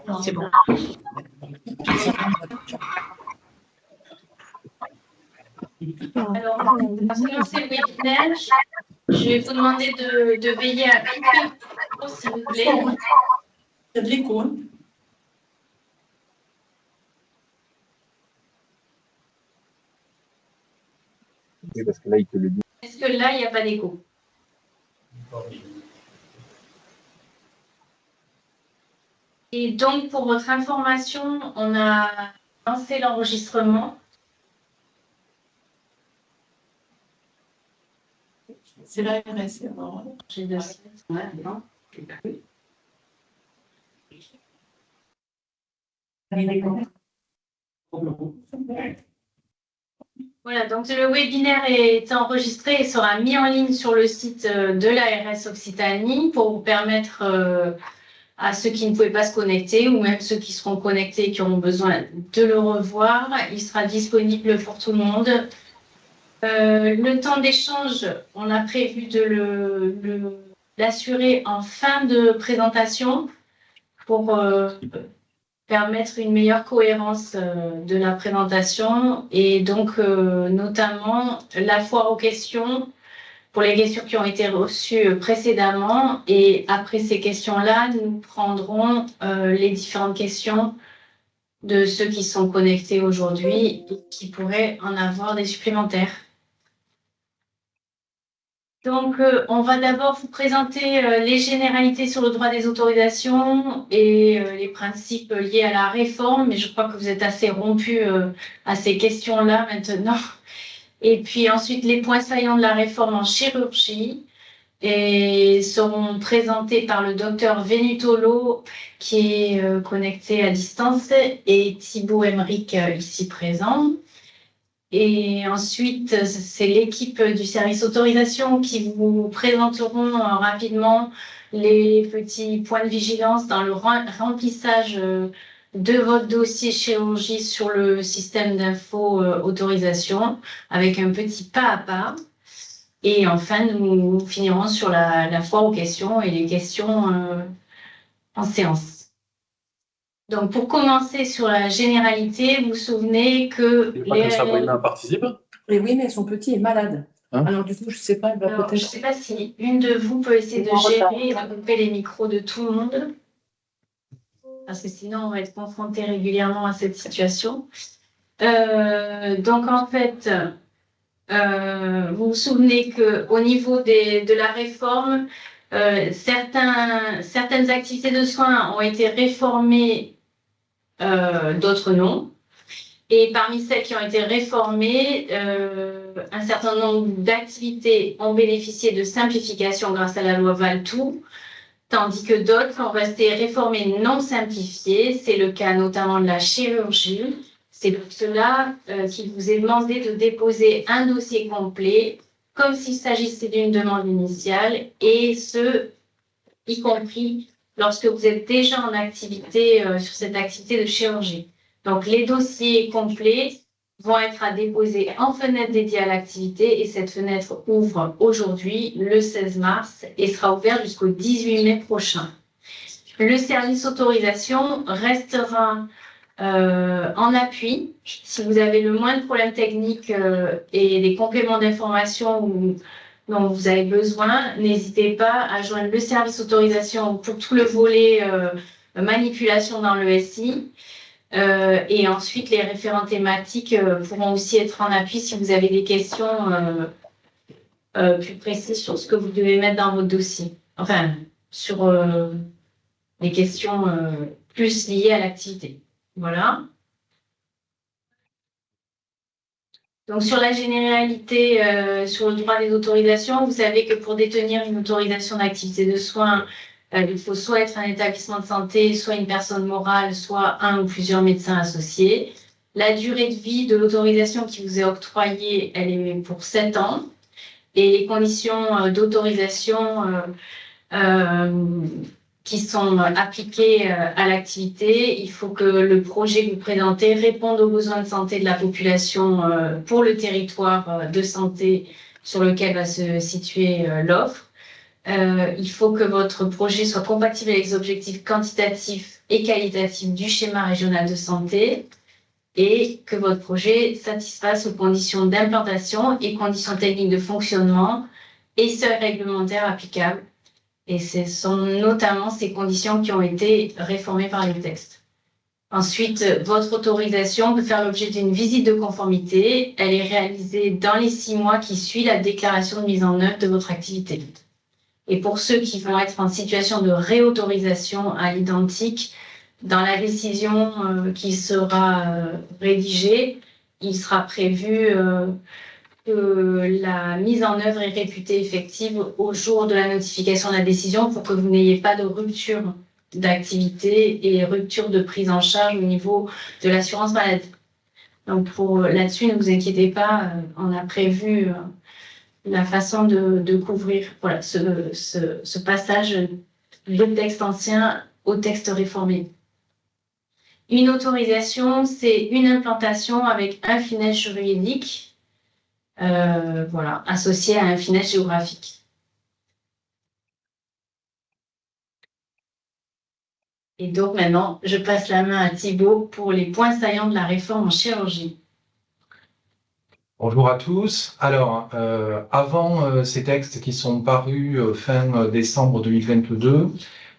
Non, c'est bon. Alors, on va commencer le webinaire. Je vais vous demander de veiller à couper le micro, s'il vous plaît. Il y a de l'écho. Hein. Oui, parce que là, il te le dit. Est-ce que là, il n'y a pas d'écho? Et donc, pour votre information, on a lancé l'enregistrement. C'est l'ARS. J'ai deux sites. Ouais, non. Voilà, donc le webinaire est enregistré et sera mis en ligne sur le site de l'ARS Occitanie pour vous permettre à ceux qui ne pouvaient pas se connecter ou même ceux qui seront connectés et qui auront besoin de le revoir. Il sera disponible pour tout le monde. Le temps d'échange, on a prévu de l'assurer en fin de présentation pour permettre une meilleure cohérence de la présentation et donc notamment la foire aux questions pour les questions qui ont été reçues précédemment. Et après ces questions-là, nous prendrons les différentes questions de ceux qui sont connectés aujourd'hui et qui pourraient en avoir des supplémentaires. Donc, on va d'abord vous présenter les généralités sur le droit des autorisations et les principes liés à la réforme, mais je crois que vous êtes assez rompus à ces questions-là maintenant. Et puis ensuite, les points saillants de la réforme en chirurgie et seront présentés par le docteur Venutolo, qui est connecté à distance, et Thibaut Emeric, ici présent. Et ensuite, c'est l'équipe du service autorisation qui vous présenteront rapidement les petits points de vigilance dans le remplissage de votre dossier chirurgie sur le système d'info autorisation avec un petit pas à pas. Et enfin, nous finirons sur la foire aux questions et les questions en séance. Donc, pour commencer sur la généralité, vous vous souvenez que... Sabrina participe. Mais oui, mais son petit est malade. Hein? Alors, du coup, je ne sais pas, elle va peut-être... Je ne sais pas si une de vous peut essayer de gérer et de couper les micros de tout le monde. Parce que sinon, on va être confronté régulièrement à cette situation. Donc, en fait, vous vous souvenez qu'au niveau de la réforme, certaines activités de soins ont été réformées, d'autres non. Et parmi celles qui ont été réformées, un certain nombre d'activités ont bénéficié de simplification grâce à la loi Valtout, tandis que d'autres sont restées réformées non simplifiées. C'est le cas notamment de la chirurgie. C'est pour cela qu'il vous est demandé de déposer un dossier complet, comme s'il s'agissait d'une demande initiale, et ce, y compris lorsque vous êtes déjà en activité sur cette activité de chirurgie. Donc, les dossiers complets vont être à déposer en fenêtre dédiée à l'activité et cette fenêtre ouvre aujourd'hui, le 16 mars, et sera ouverte jusqu'au 18 mai prochain. Le service autorisation restera en appui. Si vous avez le moindre problème technique et des compléments d'information dont vous avez besoin, n'hésitez pas à joindre le service autorisation pour tout le volet manipulation dans le SI. Et ensuite, les référents thématiques pourront aussi être en appui si vous avez des questions plus précises sur ce que vous devez mettre dans votre dossier. Enfin, sur les questions plus liées à l'activité. Voilà. Donc, sur la généralité, sur le droit des autorisations, vous savez que pour détenir une autorisation d'activité de soins, il faut soit être un établissement de santé, soit une personne morale, soit un ou plusieurs médecins associés. La durée de vie de l'autorisation qui vous est octroyée, elle est pour 7 ans. Et les conditions d'autorisation qui sont appliquées à l'activité, il faut que le projet que vous présentez réponde aux besoins de santé de la population pour le territoire de santé sur lequel va se situer l'offre. Il faut que votre projet soit compatible avec les objectifs quantitatifs et qualitatifs du schéma régional de santé et que votre projet satisfasse aux conditions d'implantation et conditions techniques de fonctionnement et seuils réglementaires applicables. Et ce sont notamment ces conditions qui ont été réformées par le texte. Ensuite, votre autorisation peut faire l'objet d'une visite de conformité. Elle est réalisée dans les 6 mois qui suivent la déclaration de mise en œuvre de votre activité. Et pour ceux qui vont être en situation de réautorisation à l'identique, dans la décision qui sera rédigée, il sera prévu que la mise en œuvre est réputée effective au jour de la notification de la décision pour que vous n'ayez pas de rupture d'activité et rupture de prise en charge au niveau de l'assurance maladie. Donc là-dessus, ne vous inquiétez pas, on a prévu la façon de couvrir voilà, ce passage de texte ancien au texte réformé. Une autorisation, c'est une implantation avec un finesse juridique, voilà, associé à un finesse géographique. Et donc maintenant, je passe la main à Thibaut pour les points saillants de la réforme en chirurgie. Bonjour à tous. Alors, avant ces textes qui sont parus fin décembre 2022,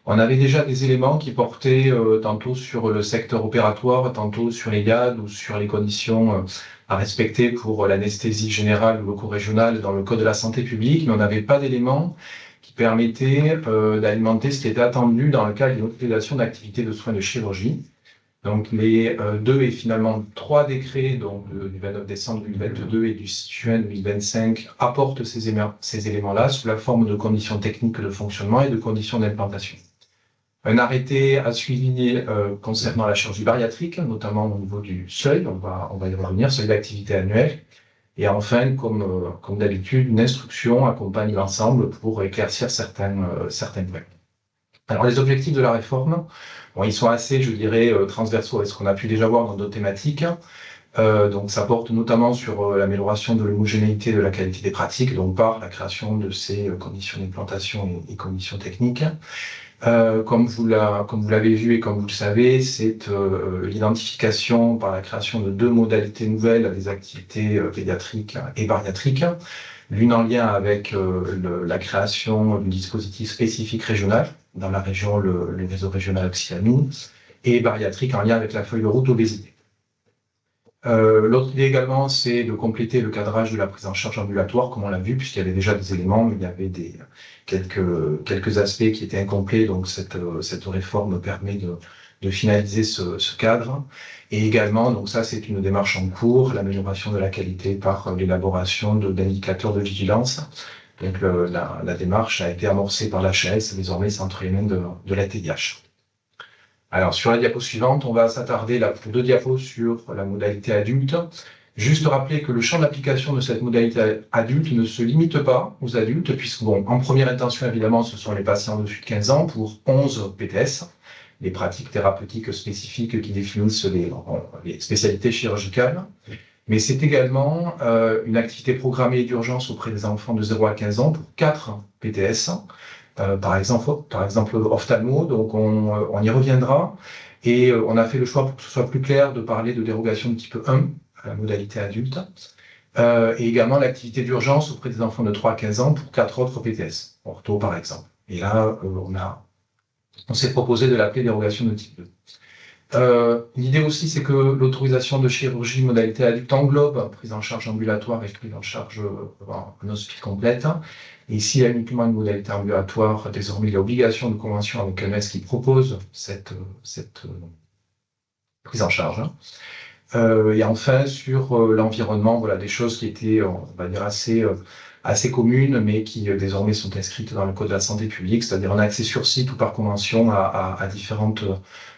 on avait déjà des éléments qui portaient tantôt sur le secteur opératoire, tantôt sur les GAD ou sur les conditions à respecter pour l'anesthésie générale ou loco-régionale dans le Code de la santé publique, mais on n'avait pas d'éléments qui permettaient d'alimenter ce qui était attendu dans le cadre d'une autorisation d'activité de soins de chirurgie. Donc les 2 et finalement 3 décrets donc, du 29 décembre 2022 et du 6 juin 2025 apportent ces éléments-là sous la forme de conditions techniques de fonctionnement et de conditions d'implantation. Un arrêté a suivi concernant la chirurgie bariatrique, notamment au niveau du seuil, on va y revenir, seuil d'activité annuel. Et enfin, comme d'habitude, une instruction accompagne l'ensemble pour éclaircir certains points. Alors les objectifs de la réforme, bon, ils sont assez, je dirais, transversaux avec ce qu'on a pu déjà voir dans d'autres thématiques. Donc ça porte notamment sur l'amélioration de l'homogénéité de la qualité des pratiques, donc par la création de ces conditions d'implantation et conditions techniques. Comme vous l'avez vu et comme vous le savez, c'est l'identification par la création de 2 modalités nouvelles des activités pédiatriques et bariatriques, l'une en lien avec la création du dispositif spécifique régional dans la région, le réseau régional Occitanie, et bariatrique en lien avec la feuille de route obésité. L'autre idée également, c'est de compléter le cadrage de la prise en charge ambulatoire, comme on l'a vu, puisqu'il y avait déjà des éléments, mais il y avait quelques aspects qui étaient incomplets, donc cette réforme permet de finaliser ce cadre. Et également, donc ça c'est une démarche en cours, l'amélioration de la qualité par l'élaboration d'indicateurs de vigilance. Donc la démarche a été amorcée par l'HAS, désormais c'est entre les mains de la TDH. Alors, sur la diapo suivante, on va s'attarder là pour 2 diapos sur la modalité adulte. Juste rappeler que le champ d'application de cette modalité adulte ne se limite pas aux adultes, puisque, bon, en première intention, évidemment, ce sont les patients au-dessus de 15 ans pour 11 PTS, les pratiques thérapeutiques spécifiques qui définissent les spécialités chirurgicales. Mais c'est également une activité programmée d'urgence auprès des enfants de 0 à 15 ans pour 4 PTS. Par exemple ophtalmo, donc on y reviendra, et on a fait le choix pour que ce soit plus clair de parler de dérogation de type 1 à la modalité adulte, et également l'activité d'urgence auprès des enfants de 3 à 15 ans pour 4 autres PTS, ortho par exemple. Et là, on s'est proposé de l'appeler dérogation de type 2. L'idée aussi, c'est que l'autorisation de chirurgie modalité adulte englobe prise en charge ambulatoire et prise en charge en hospice complète. Et s'il y a uniquement une modalité ambulatoire, désormais il y a obligation de convention avec un qui propose cette prise en charge. Et enfin, sur l'environnement, voilà des choses qui étaient, on va dire, assez communes, mais qui désormais sont inscrites dans le Code de la santé publique, c'est-à-dire un accès sur site ou par convention à différentes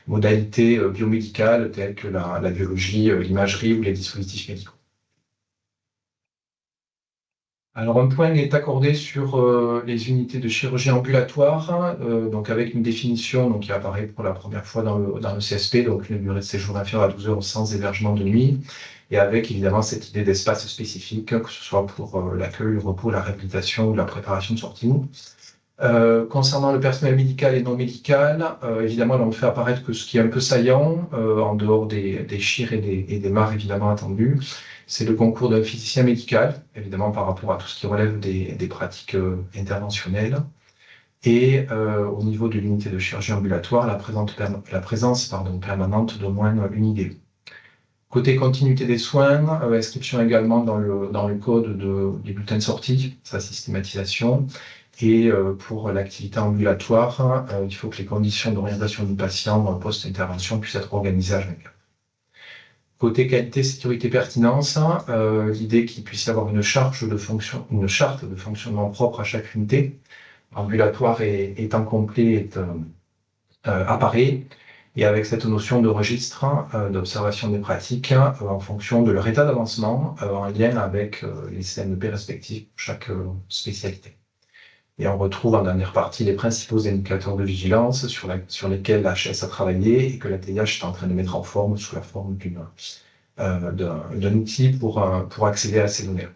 modalités biomédicales telles que la biologie, l'imagerie ou les dispositifs médicaux. Alors un point est accordé sur les unités de chirurgie ambulatoire, donc avec une définition donc, qui apparaît pour la première fois dans le CSP, donc une durée de séjour inférieure à 12 heures sans hébergement de nuit, et avec évidemment cette idée d'espace spécifique, que ce soit pour l'accueil, le repos, la réhabilitation ou la préparation de sortie. Concernant le personnel médical et non médical, évidemment, là, on fait apparaître que ce qui est un peu saillant, en dehors des chires et des mares évidemment attendus, c'est le concours d'un physicien médical, évidemment par rapport à tout ce qui relève des pratiques interventionnelles. Et au niveau de l'unité de chirurgie ambulatoire, la présence permanente d'au moins une idée. Côté continuité des soins, inscription également dans le code des bulletins de sortie, sa systématisation. Et pour l'activité ambulatoire, il faut que les conditions d'orientation du patient post-intervention puissent être organisées à H24. Côté qualité, sécurité, pertinence, l'idée qu'il puisse y avoir une charte de fonctionnement propre à chaque unité, ambulatoire et temps complet apparaît, et avec cette notion de registre d'observation des pratiques en fonction de leur état d'avancement, en lien avec les CNEP respectifs pour chaque spécialité. Et on retrouve en dernière partie les principaux indicateurs de vigilance sur lesquels la HS a travaillé et que la TIH est en train de mettre en forme sous la forme d'un outil pour accéder à ces données.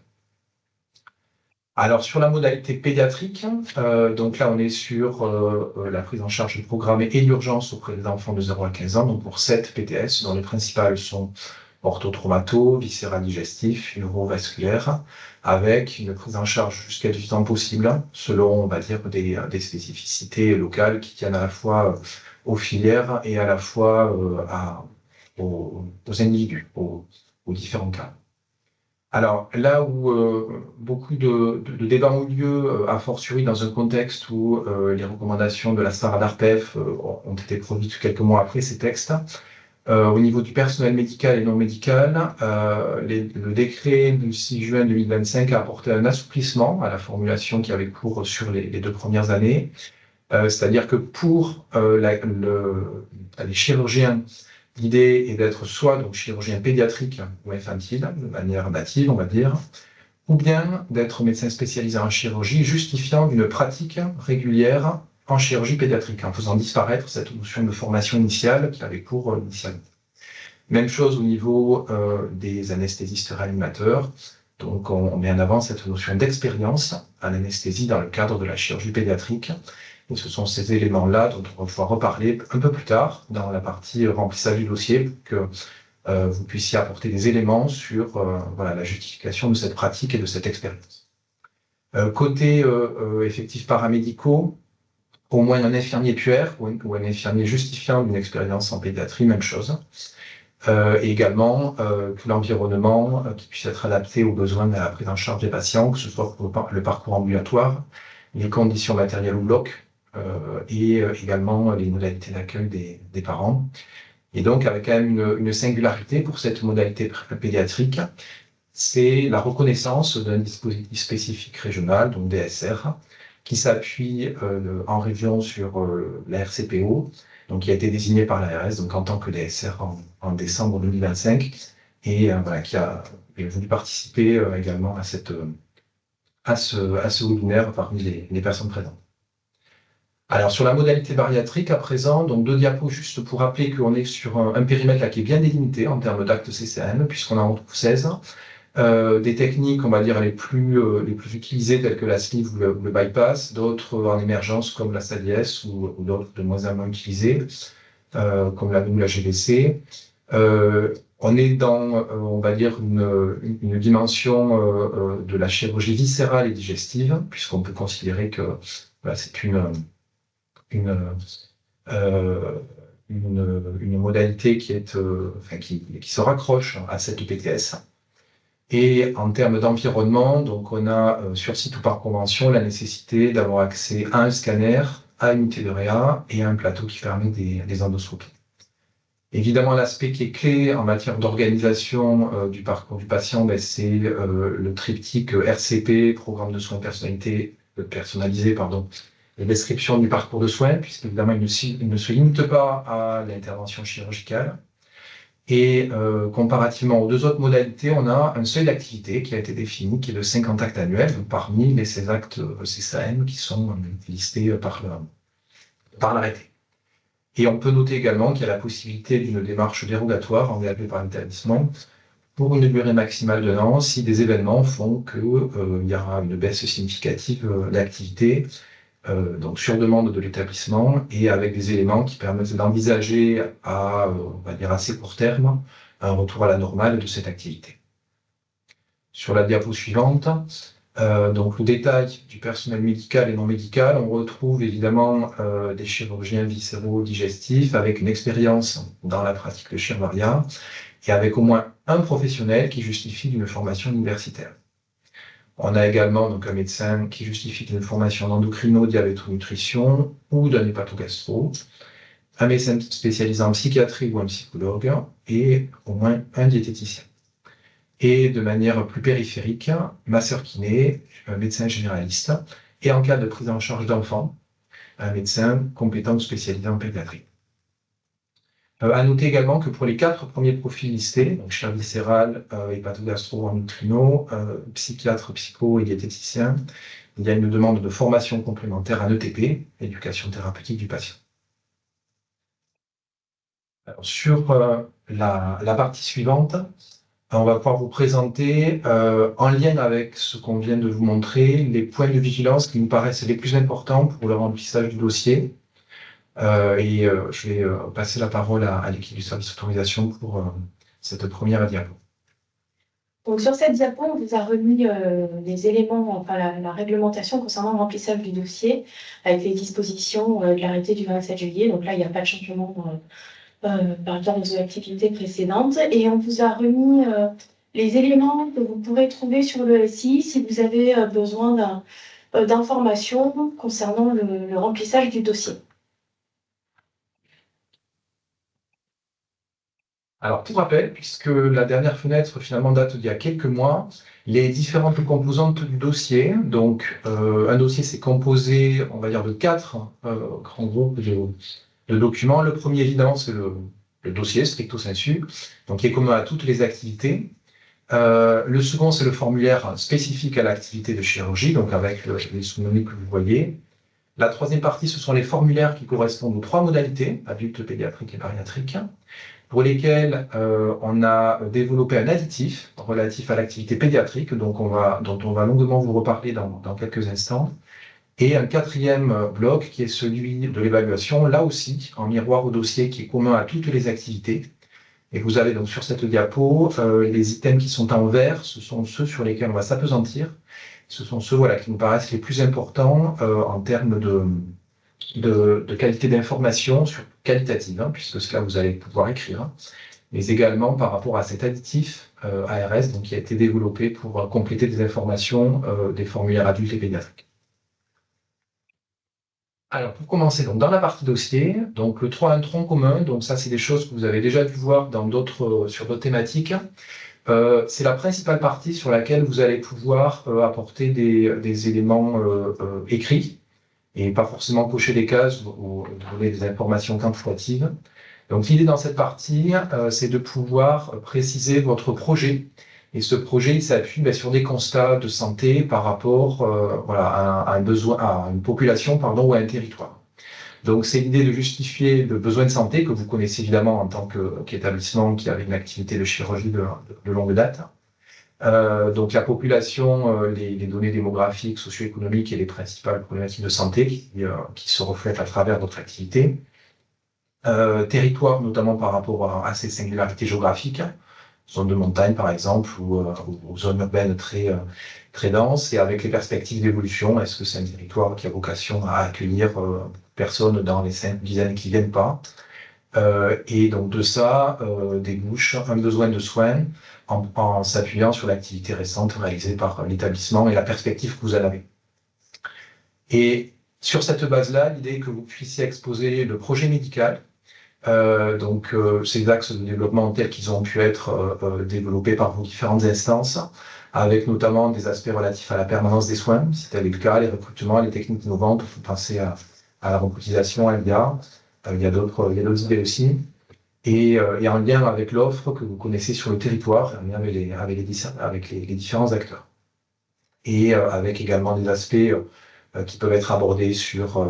Alors, sur la modalité pédiatrique, donc là, on est sur la prise en charge programmée et l'urgence auprès des enfants de 0 à 15 ans, donc pour 7 PTS, dont les principales sont orthotraumato, viscéral digestif, neurovasculaire, avec une prise en charge jusqu'à du temps possible, selon, on va dire, des spécificités locales qui tiennent à la fois aux filières et à la fois aux individus, aux différents cas. Alors, là où beaucoup de débats ont lieu, a fortiori dans un contexte où les recommandations de la STAR d'ARPEF ont été produites quelques mois après ces textes, au niveau du personnel médical et non médical, le décret du 6 juin 2025 a apporté un assouplissement à la formulation qui avait cours sur les 2 premières années. C'est-à-dire que pour les chirurgiens, l'idée est d'être soit donc chirurgien pédiatrique ou infantile, de manière native, on va dire, ou bien d'être médecin spécialisé en chirurgie, justifiant une pratique régulière en chirurgie pédiatrique, en faisant disparaître cette notion de formation initiale qui avait cours initialement. Même chose au niveau des anesthésistes réanimateurs. Donc on met en avant cette notion d'expérience à l'anesthésie dans le cadre de la chirurgie pédiatrique. Et ce sont ces éléments-là dont on va pouvoir reparler un peu plus tard dans la partie remplissage du dossier, pour que vous puissiez apporter des éléments sur la justification de cette pratique et de cette expérience. Côté effectifs paramédicaux, au moins un infirmier puère ou un infirmier justifiant d'une expérience en pédiatrie, même chose. Et également que l'environnement qui puisse être adapté aux besoins de la prise en charge des patients, que ce soit pour le parcours ambulatoire, les conditions matérielles ou blocs, et également les modalités d'accueil des parents. Et donc, avec quand même une singularité pour cette modalité pédiatrique, c'est la reconnaissance d'un dispositif spécifique régional, donc DSR, qui s'appuie en région sur la RCPO, donc qui a été désigné par l'ARS donc en tant que DSR en décembre 2025, et qui a voulu participer également à ce webinaire parmi les personnes présentes. Alors, sur la modalité bariatrique, à présent, donc 2 diapos juste pour rappeler qu'on est sur un périmètre là qui est bien délimité en termes d'actes CCN, puisqu'on en retrouve 16. Des techniques, on va dire, les plus utilisées, telles que la sleeve ou le bypass, d'autres en émergence comme la SADIS ou d'autres de moins en moins utilisées, comme la NOU, la GVC. On est dans, on va dire, une dimension de la chirurgie viscérale et digestive, puisqu'on peut considérer que c'est une modalité qui se raccroche à cette PTS. Et en termes d'environnement, donc on a sur site ou par convention la nécessité d'avoir accès à un scanner, à une unité de réa et à un plateau qui permet des endoscopies. Évidemment, l'aspect qui est clé en matière d'organisation du parcours du patient, c'est le triptyque RCP, programme de soins personnalisé, la description du parcours de soins, puisqu'évidemment, il ne se limite pas à l'intervention chirurgicale. Et comparativement aux 2 autres modalités, on a un seuil d'activité qui a été défini, qui est de 50 actes annuels, parmi les 16 actes CCAN qui sont listés par l'arrêté. Et on peut noter également qu'il y a la possibilité d'une démarche dérogatoire envisagée par l'établissement pour une durée maximale d'1 an si des événements font qu'il y aura une baisse significative d'activité, donc sur demande de l'établissement et avec des éléments qui permettent d'envisager à, on va dire assez court terme, un retour à la normale de cette activité. Sur la diapo suivante, donc le détail du personnel médical et non médical, on retrouve évidemment des chirurgiens viscéraux digestifs avec une expérience dans la pratique de chirurgie et avec au moins un professionnel qui justifie d'une formation universitaire. On a également donc un médecin qui justifie d'une formation d'endocrino, diabéto-nutrition ou d'un hépatogastro, un médecin spécialisé en psychiatrie ou un psychologue et au moins un diététicien. Et de manière plus périphérique, masseur kiné, un médecin généraliste, et en cas de prise en charge d'enfants, un médecin compétent ou spécialisé en pédiatrie. À noter également que pour les 4 premiers profils listés, donc chair viscérale, hépatogastro, endocrino, psychiatre, psycho et diététicien, il y a une demande de formation complémentaire en ETP, éducation thérapeutique du patient. Alors, sur la partie suivante, on va pouvoir vous présenter, en lien avec ce qu'on vient de vous montrer, les points de vigilance qui nous paraissent les plus importants pour le remplissage du dossier. Je vais passer la parole à l'équipe du service autorisation pour cette première diapo. Donc sur cette diapo, on vous a remis les éléments, enfin la réglementation concernant le remplissage du dossier, avec les dispositions de l'arrêté du 27 juillet. Donc là, il n'y a pas de changement par rapport aux activités précédentes. Et on vous a remis les éléments que vous pourrez trouver sur le SI si vous avez besoin d'informations concernant le remplissage du dossier. Alors, pour rappel, puisque la dernière fenêtre finalement date d'il y a quelques mois, les différentes composantes du dossier, donc un dossier c'est composé, on va dire, de 4 grands groupes de documents. Le premier, évidemment, c'est le dossier stricto sensu, donc qui est commun à toutes les activités. Le second, c'est le formulaire spécifique à l'activité de chirurgie, donc avec les sous-nommés que vous voyez. La troisième partie, ce sont les formulaires qui correspondent aux 3 modalités, adulte, pédiatrique et bariatrique, pour lesquels on a développé un additif relatif à l'activité pédiatrique, dont on va longuement vous reparler dans quelques instants, et un 4e bloc qui est celui de l'évaluation, là aussi en miroir au dossier qui est commun à toutes les activités. Et vous avez donc sur cette diapo les items qui sont en vert, ce sont ceux sur lesquels on va s'appesantir, ce sont ceux qui nous paraissent les plus importants en termes de qualité d'information qualitative, puisque c'est là que vous allez pouvoir écrire, mais également par rapport à cet additif ARS donc, qui a été développé pour compléter des informations des formulaires adultes et pédiatriques. Alors, pour commencer, donc, dans la partie dossier, donc, le 3 a un tronc commun, donc ça, c'est des choses que vous avez déjà dû voir sur d'autres thématiques. C'est la principale partie sur laquelle vous allez pouvoir apporter des éléments écrits, et pas forcément cocher des cases ou donner des informations quantitatives. Donc l'idée dans cette partie, c'est de pouvoir préciser votre projet. Et ce projet, il s'appuie sur des constats de santé par rapport à un besoin, à une population ou à un territoire. Donc c'est l'idée de justifier le besoin de santé que vous connaissez évidemment en tant qu'établissement qui avait une activité de chirurgie de longue date. Donc la population, les données démographiques, socio-économiques et les principales problématiques de santé qui se reflètent à travers notre activité. Territoire, notamment par rapport à ces singularités géographiques, zones de montagne par exemple, ou zones urbaines très denses, et avec les perspectives d'évolution, est-ce que c'est un territoire qui a vocation à accueillir personnes dans les 5-10 années qui viennent pas? Et donc de ça débouche un besoin de soins en s'appuyant sur l'activité récente réalisée par l'établissement et la perspective que vous en avez. Et sur cette base-là, l'idée est que vous puissiez exposer le projet médical, ces axes de développement tels qu'ils ont pu être développés par vos différentes instances, avec notamment des aspects relatifs à la permanence des soins, si tel est le cas, les recrutements, les techniques innovantes, vous pensez à la robotisation, à l'IA. Il y a d'autres idées aussi. Et en lien avec l'offre que vous connaissez sur le territoire, en lien avec les différents acteurs. Et avec également des aspects qui peuvent être abordés sur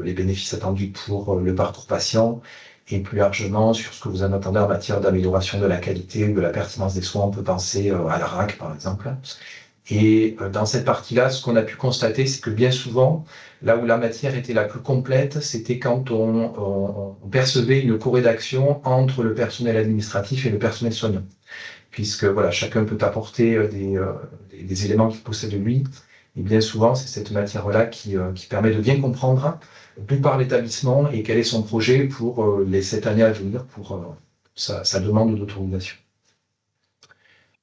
les bénéfices attendus pour le parcours patient, et plus largement sur ce que vous en attendez en matière d'amélioration de la qualité ou de la pertinence des soins. On peut penser à la RAC, par exemple. Et dans cette partie-là, ce qu'on a pu constater, c'est que bien souvent, là où la matière était la plus complète, c'était quand on percevait une co-rédaction entre le personnel administratif et le personnel soignant. Puisque voilà, chacun peut apporter des éléments qu'il possède de lui. Et bien souvent, c'est cette matière-là qui permet de bien comprendre d'où part l'établissement et quel est son projet pour les 7 années à venir, pour sa demande d'autorisation.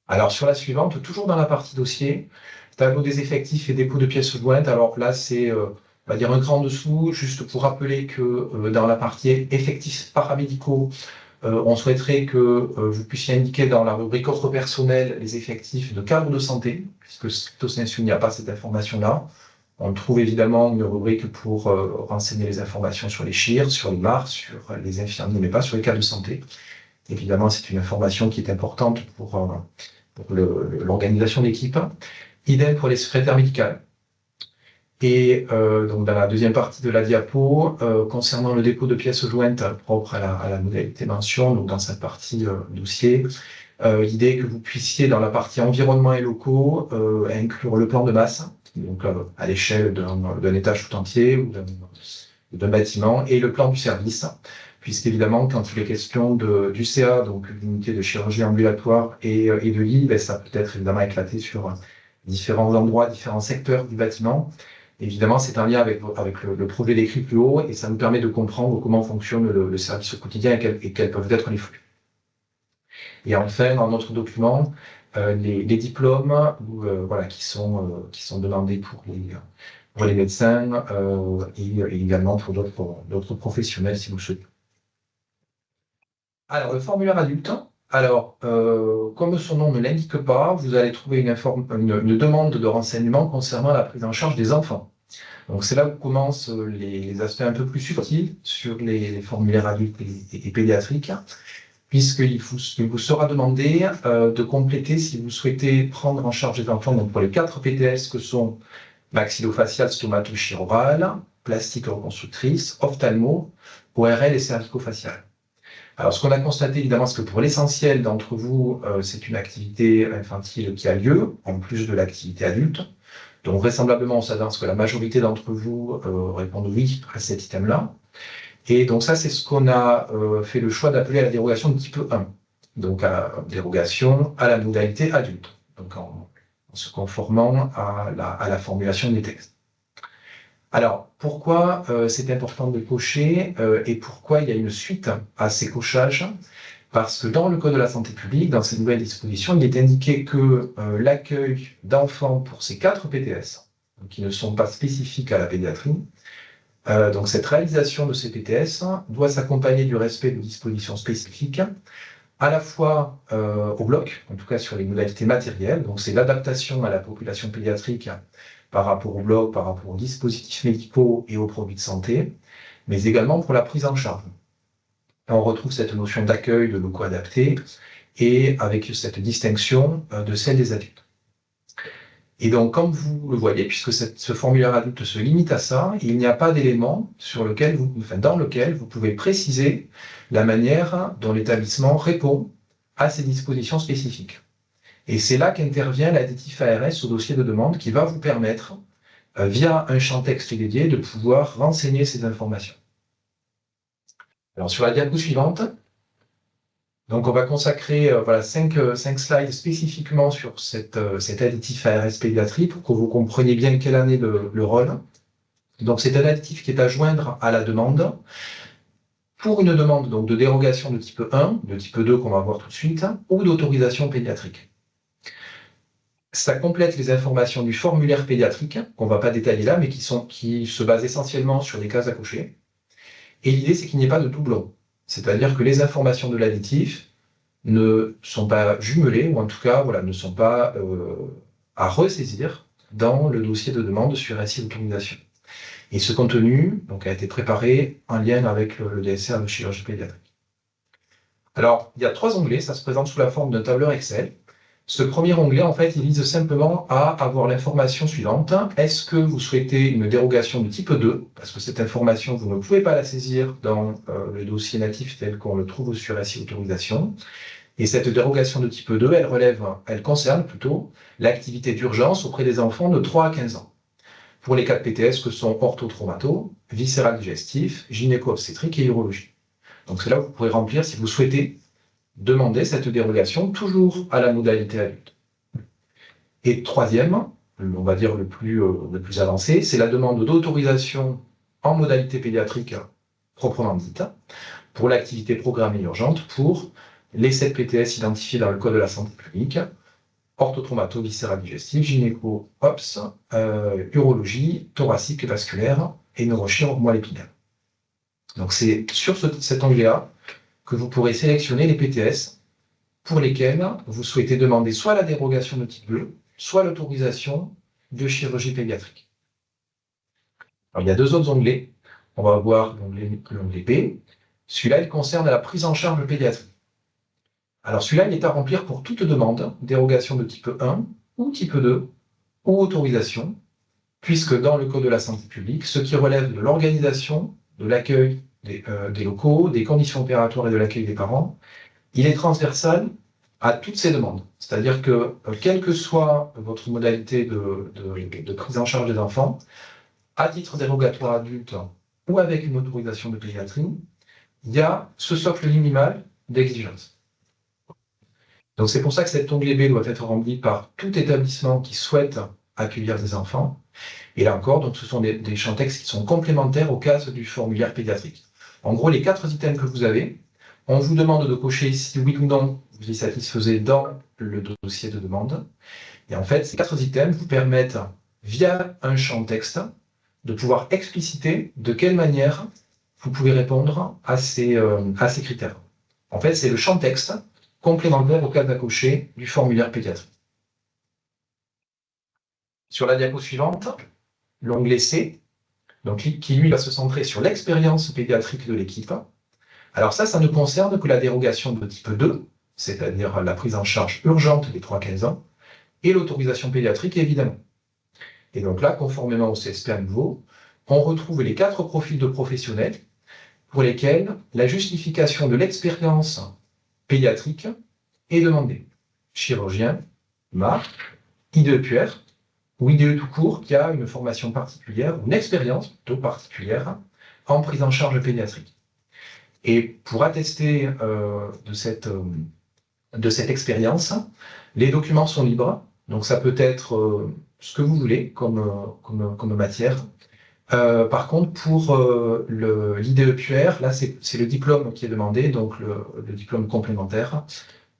Alors sur la suivante, toujours dans la partie dossier, tableau des effectifs et dépôt de pièces jointes. Alors là, c'est on va dire un cran en dessous, juste pour rappeler que dans la partie effectifs paramédicaux, on souhaiterait que vous puissiez indiquer dans la rubrique autres personnels les effectifs de cadre de santé, puisque stricto sensu, il n'y a pas cette information-là. On trouve évidemment une rubrique pour renseigner les informations sur les CHIR, sur les MAR, sur les infirmiers, mais pas sur les cadres de santé. Évidemment, c'est une information qui est importante pour l'organisation d'équipe. Idem pour les secrétaires médicales. Et donc dans la deuxième partie de la diapo, concernant le dépôt de pièces jointes propres à la modalité mention, donc dans cette partie dossier, l'idée est que vous puissiez, dans la partie environnement et locaux, inclure le plan de masse, donc à l'échelle d'un étage tout entier ou d'un bâtiment, et le plan du service, puisqu'évidemment, quand il est question du CA, donc l'unité de chirurgie ambulatoire et de lit, ben, ça peut être évidemment éclaté sur différents endroits, différents secteurs du bâtiment. Évidemment, c'est en lien avec le projet décrit plus haut, et ça nous permet de comprendre comment fonctionne le service au quotidien et quels peuvent être les flux. Et enfin, dans notre document, les diplômes voilà, qui sont demandés pour les médecins et également pour d'autres professionnels si vous le souhaitez. Alors, le formulaire adulte. Alors, comme son nom ne l'indique pas, vous allez trouver une demande de renseignement concernant la prise en charge des enfants. Donc, c'est là où commencent les aspects un peu plus subtils sur les formulaires adultes et pédiatriques, puisqu'il vous sera demandé de compléter si vous souhaitez prendre en charge des enfants donc pour les 4 PTS que sont maxillofacial, stomato-chirurale, plastique reconstructrice, ophtalmo, ORL et cervico-facial. Alors, ce qu'on a constaté, évidemment, c'est que pour l'essentiel d'entre vous, c'est une activité infantile qui a lieu, en plus de l'activité adulte. Donc, vraisemblablement, on s'avance que la majorité d'entre vous répondent oui à cet item-là. Et donc, ça, c'est ce qu'on a fait le choix d'appeler à la dérogation de type 1. Donc, à dérogation à la modalité adulte. Donc, en se conformant à la formulation des textes. Alors, pourquoi c'est important de cocher et pourquoi il y a une suite à ces cochages? Parce que dans le Code de la santé publique, dans ces nouvelles dispositions, il est indiqué que l'accueil d'enfants pour ces 4 PTS, qui ne sont pas spécifiques à la pédiatrie, donc cette réalisation de ces PTS doit s'accompagner du respect de dispositions spécifiques, à la fois au bloc, en tout cas sur les modalités matérielles, donc c'est l'adaptation à la population pédiatrique par rapport au bloc, par rapport aux dispositifs médicaux et aux produits de santé, mais également pour la prise en charge. On retrouve cette notion d'accueil de locaux adaptés et avec cette distinction de celle des adultes. Et donc, comme vous le voyez, puisque ce formulaire adulte se limite à ça, il n'y a pas d'élément dans lequel vous pouvez préciser la manière dont l'établissement répond à ces dispositions spécifiques. Et c'est là qu'intervient l'additif ARS au dossier de demande qui va vous permettre, via un champ texte dédié, de pouvoir renseigner ces informations. Alors, sur la diapo suivante, donc on va consacrer 5 slides spécifiquement sur cet additif ARS pédiatrie pour que vous compreniez bien quel en est le rôle. Donc, c'est un additif qui est à joindre à la demande pour une demande donc, de dérogation de type 1, de type 2 qu'on va voir tout de suite, ou d'autorisation pédiatrique. Ça complète les informations du formulaire pédiatrique, qu'on ne va pas détailler là, mais qui se basent essentiellement sur des cases à cocher. Et l'idée, c'est qu'il n'y ait pas de doublon. C'est-à-dire que les informations de l'additif ne sont pas jumelées, ou en tout cas ne sont pas à ressaisir dans le dossier de demande sur récit d'autorisation. Et ce contenu a été préparé en lien avec le DSR de chirurgie pédiatrique. Alors, il y a 3 onglets, ça se présente sous la forme d'un tableur Excel. Ce premier onglet, en fait, il vise simplement à avoir l'information suivante. Est-ce que vous souhaitez une dérogation de type 2? Parce que cette information, vous ne pouvez pas la saisir dans le dossier natif tel qu'on le trouve sur récit autorisation. Et cette dérogation de type 2, elle concerne plutôt l'activité d'urgence auprès des enfants de 3 à 15 ans. Pour les cas de PTS que sont orthotraumato, viscéral digestif, gynéco-obstétrique et urologie. Donc c'est là où vous pourrez remplir si vous souhaitez demander cette dérogation, toujours à la modalité adulte. Et troisième, on va dire le plus avancé, c'est la demande d'autorisation en modalité pédiatrique proprement dite, pour l'activité programmée urgente pour les 7 PTS identifiés dans le Code de la santé publique, orthotraumato, viscéral digestif, gynéco-obs, urologie, thoracique, vasculaire et neurochirurgie moelle épinière. Donc c'est sur cet onglet-là que vous pourrez sélectionner les PTS pour lesquels vous souhaitez demander soit la dérogation de type 2, soit l'autorisation de chirurgie pédiatrique. Alors, il y a 2 autres onglets. On va voir l'onglet P. Celui-là, il concerne la prise en charge pédiatrique. Alors celui-là, il est à remplir pour toute demande, dérogation de type 1 ou type 2, ou autorisation, puisque dans le Code de la santé publique, ce qui relève de l'organisation, de l'accueil des locaux, des conditions opératoires et de l'accueil des parents, il est transversal à toutes ces demandes. C'est-à-dire que, quelle que soit votre modalité de prise en charge des enfants, à titre dérogatoire adulte ou avec une autorisation de pédiatrie, il y a ce socle minimal d'exigence. Donc c'est pour ça que cet onglet B doit être rempli par tout établissement qui souhaite accueillir des enfants. Et là encore, donc, ce sont des champs textes qui sont complémentaires aux cases du formulaire pédiatrique. En gros, les 4 items que vous avez, on vous demande de cocher ici oui ou non, vous y satisfaisez dans le dossier de demande. Et en fait, ces 4 items vous permettent, via un champ texte, de pouvoir expliciter de quelle manière vous pouvez répondre à ces critères. En fait, c'est le champ texte complémentaire aux cases à cocher du formulaire pédiatrique. Sur la diapo suivante, l'onglet C, donc, qui lui va se centrer sur l'expérience pédiatrique de l'équipe. Alors ça ne concerne que la dérogation de type 2, c'est-à-dire la prise en charge urgente des 3-15 ans, et l'autorisation pédiatrique, évidemment. Et donc là, conformément au CSP à nouveau, on retrouve les 4 profils de professionnels pour lesquels la justification de l'expérience pédiatrique est demandée. Chirurgien, MAR, IDE-puère, ou IDE tout court, qui a une formation particulière, ou une expérience plutôt particulière, en prise en charge pédiatrique. Et pour attester de cette expérience, les documents sont libres, donc ça peut être ce que vous voulez comme matière. Par contre, pour l'IDE-puère, là c'est le diplôme qui est demandé, donc le diplôme complémentaire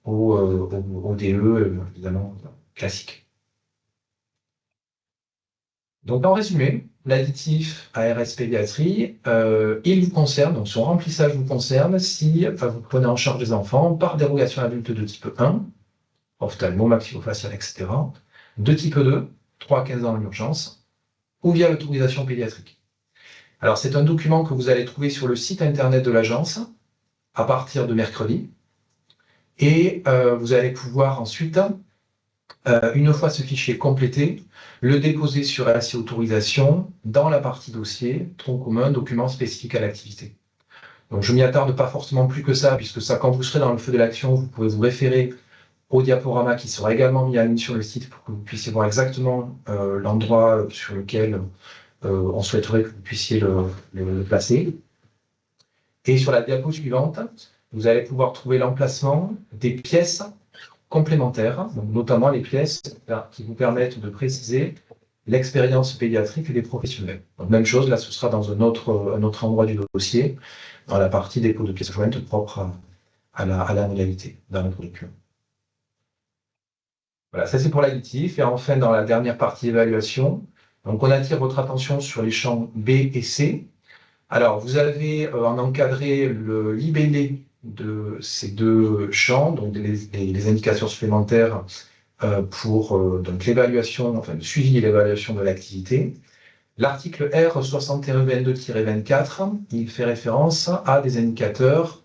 au DE, évidemment, classique. Donc en résumé, l'additif ARS pédiatrie, il vous concerne, donc son remplissage vous concerne si vous prenez en charge des enfants par dérogation adulte de type 1, ophtalmo, maxillofacial, etc., de type 2, 3-15 ans en urgence, ou via l'autorisation pédiatrique. Alors c'est un document que vous allez trouver sur le site internet de l'agence à partir de mercredi, et vous allez pouvoir ensuite, une fois ce fichier complété, le déposer sur RSI autorisation dans la partie dossier, tronc commun, document spécifique à l'activité. Donc je m'y attarde pas forcément plus que ça, puisque ça, quand vous serez dans le feu de l'action, vous pourrez vous référer au diaporama qui sera également mis en ligne sur le site pour que vous puissiez voir exactement l'endroit sur lequel on souhaiterait que vous puissiez le placer. Et sur la diapo suivante, vous allez pouvoir trouver l'emplacement des pièces complémentaires, donc notamment les pièces qui vous permettent de préciser l'expérience pédiatrique des professionnels. Donc, même chose, là ce sera dans un autre endroit du dossier, dans la partie dépôt de pièces jointes propre à la modalité, dans notre document. Voilà, ça c'est pour l'additif. Et enfin, dans la dernière partie évaluation, donc on attire votre attention sur les champs B et C. Alors, vous avez en encadré le libellé de ces 2 champs, donc les indications supplémentaires pour donc l'évaluation, enfin le suivi et l'évaluation de l'activité. L'article R 6122-24, il fait référence à des indicateurs,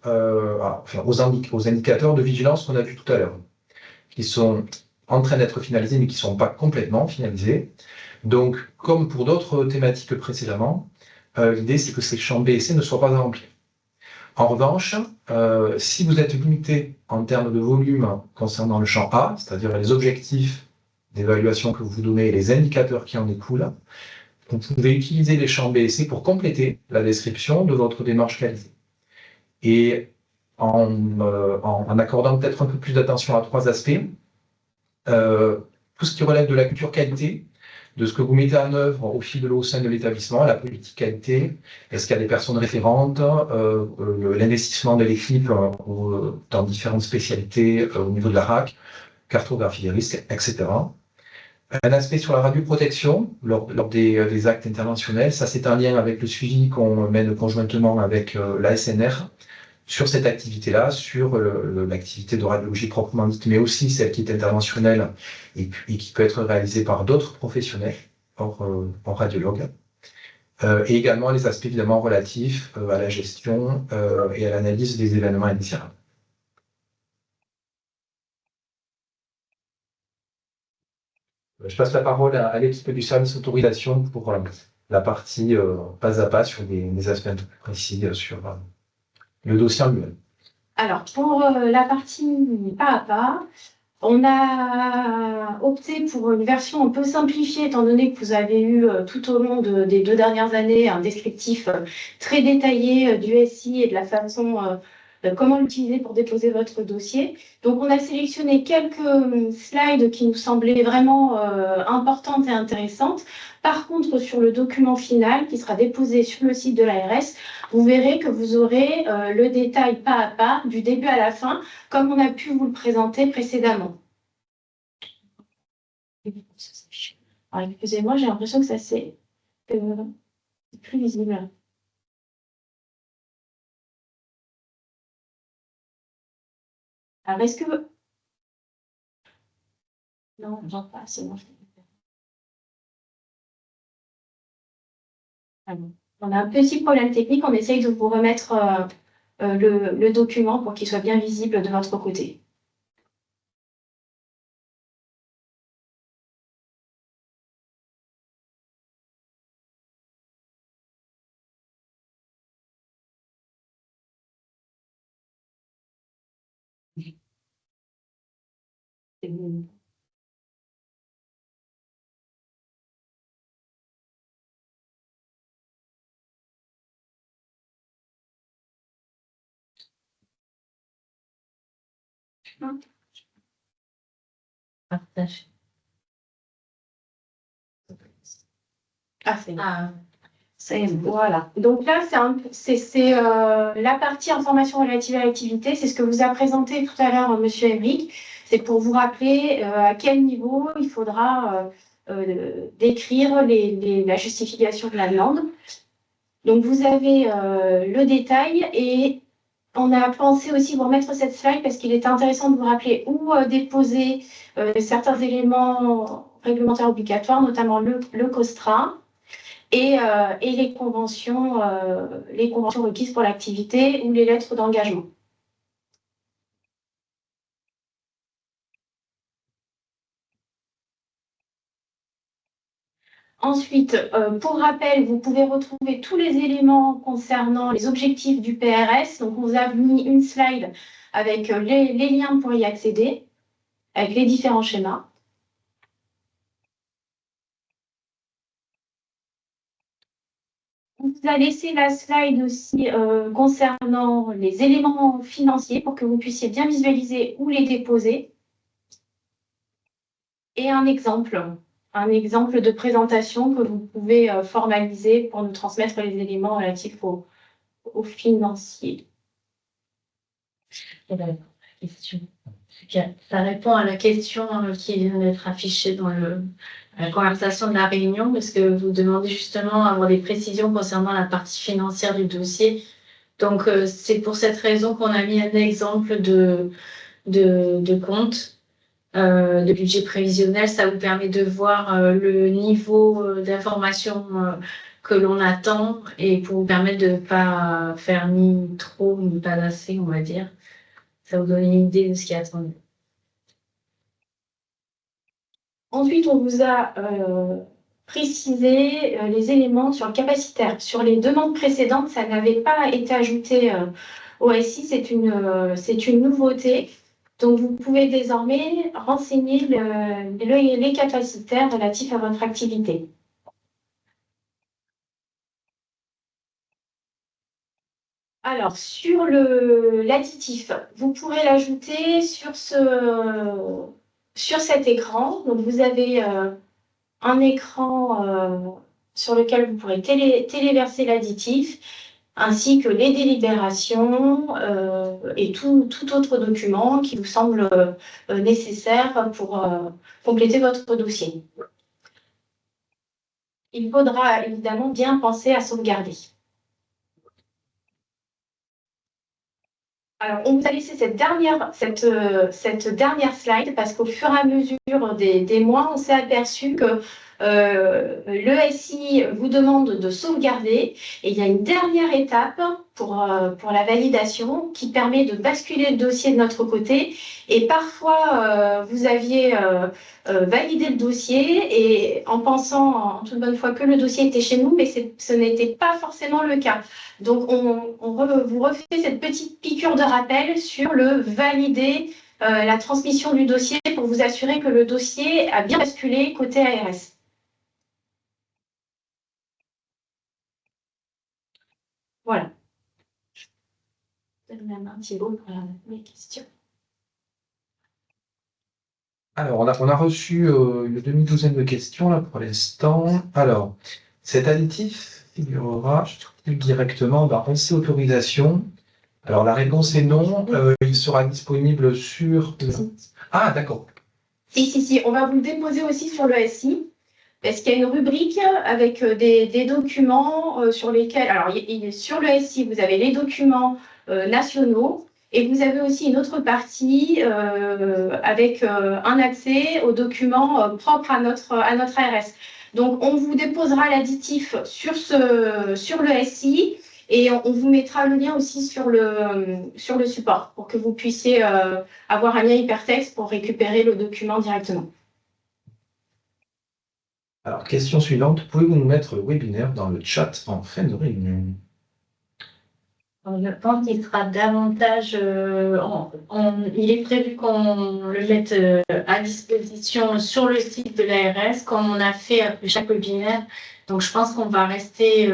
aux indicateurs de vigilance qu'on a vu tout à l'heure, qui sont en train d'être finalisés, mais qui ne sont pas complètement finalisés. Donc, comme pour d'autres thématiques précédemment, l'idée c'est que ces champs B et C ne soient pas à remplir. En revanche, si vous êtes limité en termes de volume concernant le champ A, c'est-à-dire les objectifs d'évaluation que vous donnez et les indicateurs qui en découlent, vous pouvez utiliser les champs B et C pour compléter la description de votre démarche qualité. Et en accordant peut-être un peu plus d'attention à 3 aspects, tout ce qui relève de la culture qualité, de ce que vous mettez en œuvre au fil de l'eau au sein de l'établissement, la politique qualité, est-ce qu'il y a des personnes référentes, l'investissement de l'équipe dans différentes spécialités au niveau de la RAC, cartographie des risques, etc. Un aspect sur la radioprotection lors des actes interventionnels, ça c'est un lien avec le suivi qu'on mène conjointement avec la SNR sur cette activité-là, sur l'activité de radiologie proprement dite, mais aussi celle qui est interventionnelle et qui peut être réalisée par d'autres professionnels hors radiologues. Et également les aspects évidemment relatifs à la gestion et à l'analyse des événements indésirables. Je passe la parole à l'équipe du service autorisation pour la partie pas à pas sur des aspects un peu plus précis sur le dossier en lui-même. Alors, pour la partie pas à pas, on a opté pour une version un peu simplifiée, étant donné que vous avez eu tout au long des 2 dernières années un descriptif très détaillé du SI et de la façon comment l'utiliser pour déposer votre dossier. Donc, on a sélectionné quelques slides qui nous semblaient vraiment importantes et intéressantes. Par contre, sur le document final qui sera déposé sur le site de l'ARS, vous verrez que vous aurez le détail pas à pas, du début à la fin, comme on a pu vous le présenter précédemment. Alors, excusez-moi, j'ai l'impression que ça c'est plus visible. Alors, est-ce que... Non, j'en pas, c'est bon. On a un petit problème technique, on essaye de vous remettre le document pour qu'il soit bien visible de votre côté. C'est bon. Partage. Ah, c'est bon. Ah, Voilà. Donc là, c'est la partie information relative à l'activité. C'est ce que vous a présenté tout à l'heure Monsieur Emeric. C'est pour vous rappeler à quel niveau il faudra décrire la justification de la demande. Donc vous avez le détail et on a pensé aussi vous remettre cette slide parce qu'il est intéressant de vous rappeler où déposer certains éléments réglementaires obligatoires, notamment le COSTRA. Et les conventions requises pour l'activité ou les lettres d'engagement. Ensuite, pour rappel, vous pouvez retrouver tous les éléments concernant les objectifs du PRS. Donc, on vous a mis une slide avec les liens pour y accéder, avec les différents schémas. On vous a laissé la slide aussi concernant les éléments financiers pour que vous puissiez bien visualiser où les déposer. Et un exemple de présentation que vous pouvez formaliser pour nous transmettre les éléments relatifs au financier. Ça répond à la question qui vient d'être affichée dans la conversation de la réunion, parce que vous demandez justement avoir des précisions concernant la partie financière du dossier. Donc, c'est pour cette raison qu'on a mis un exemple de compte, de budget prévisionnel. Ça vous permet de voir le niveau d'information que l'on attend et pour vous permettre de ne pas faire ni trop ni pas assez, on va dire. Ça vous donne une idée de ce qui est attendu. Ensuite, on vous a précisé les éléments sur le capacitaire. Sur les demandes précédentes, ça n'avait pas été ajouté OSI, c'est une nouveauté. Donc, vous pouvez désormais renseigner les capacitaires relatifs à votre activité. Alors, sur l'additif, vous pourrez l'ajouter sur cet écran. Donc, vous avez un écran sur lequel vous pourrez téléverser l'additif, ainsi que les délibérations et tout autre document qui vous semble nécessaire pour compléter votre dossier. Il faudra évidemment bien penser à sauvegarder. Alors, on vous a laissé cette dernière slide parce qu'au fur et à mesure des mois, on s'est aperçu que l'ESI vous demande de sauvegarder et il y a une dernière étape pour la validation qui permet de basculer le dossier de notre côté. Et parfois, vous aviez validé le dossier et en pensant en toute bonne foi que le dossier était chez nous, mais ce n'était pas forcément le cas. Donc, vous refait cette petite piqûre de rappel sur le valider la transmission du dossier pour vous assurer que le dossier a bien basculé côté ARS. Voilà. Je donne la main, Thibaut, pour les questions. Alors, on a reçu une demi-douzaine de questions là pour l'instant. Alors, cet additif figurera directement dans OC autorisation. Alors, la réponse est non. Il sera disponible sur... Ah, d'accord. Si. On va vous le déposer aussi sur le SI. Parce qu'il y a une rubrique avec des documents sur lesquels... Alors, sur le SI, vous avez les documents nationaux et vous avez aussi une autre partie avec un accès aux documents propres à notre ARS. Donc, on vous déposera l'additif sur le SI et on vous mettra le lien aussi sur le support pour que vous puissiez avoir un lien hypertexte pour récupérer le document directement. Alors, question suivante. Pouvez-vous nous mettre le webinaire dans le chat en fin de réunion? Je pense qu'il sera davantage... il est prévu qu'on le mette à disposition sur le site de l'ARS, comme on a fait après chaque webinaire. Donc, je pense qu'on va rester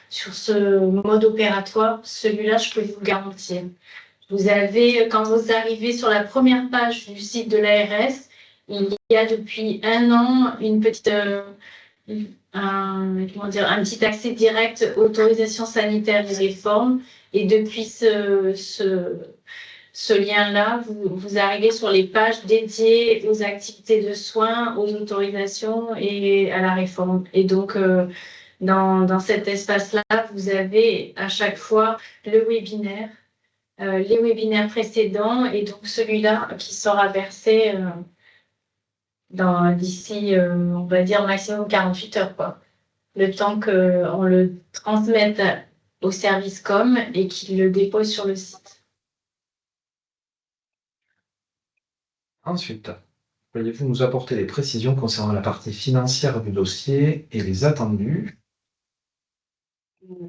sur ce mode opératoire. Celui-là, je peux vous le garantir. Vous avez, quand vous arrivez sur la première page du site de l'ARS, il y a depuis 1 an une petite, un petit accès direct autorisation sanitaire et réforme. Et depuis ce lien-là, vous arrivez sur les pages dédiées aux activités de soins, aux autorisations et à la réforme. Et donc, dans cet espace-là, vous avez à chaque fois le webinaire, les webinaires précédents et donc celui-là qui sera versé d'ici, on va dire, maximum 48 heures, quoi. Le temps qu'on le transmette au service com et qu'il le dépose sur le site. Ensuite, pourriez-vous nous apporter des précisions concernant la partie financière du dossier et les attendus?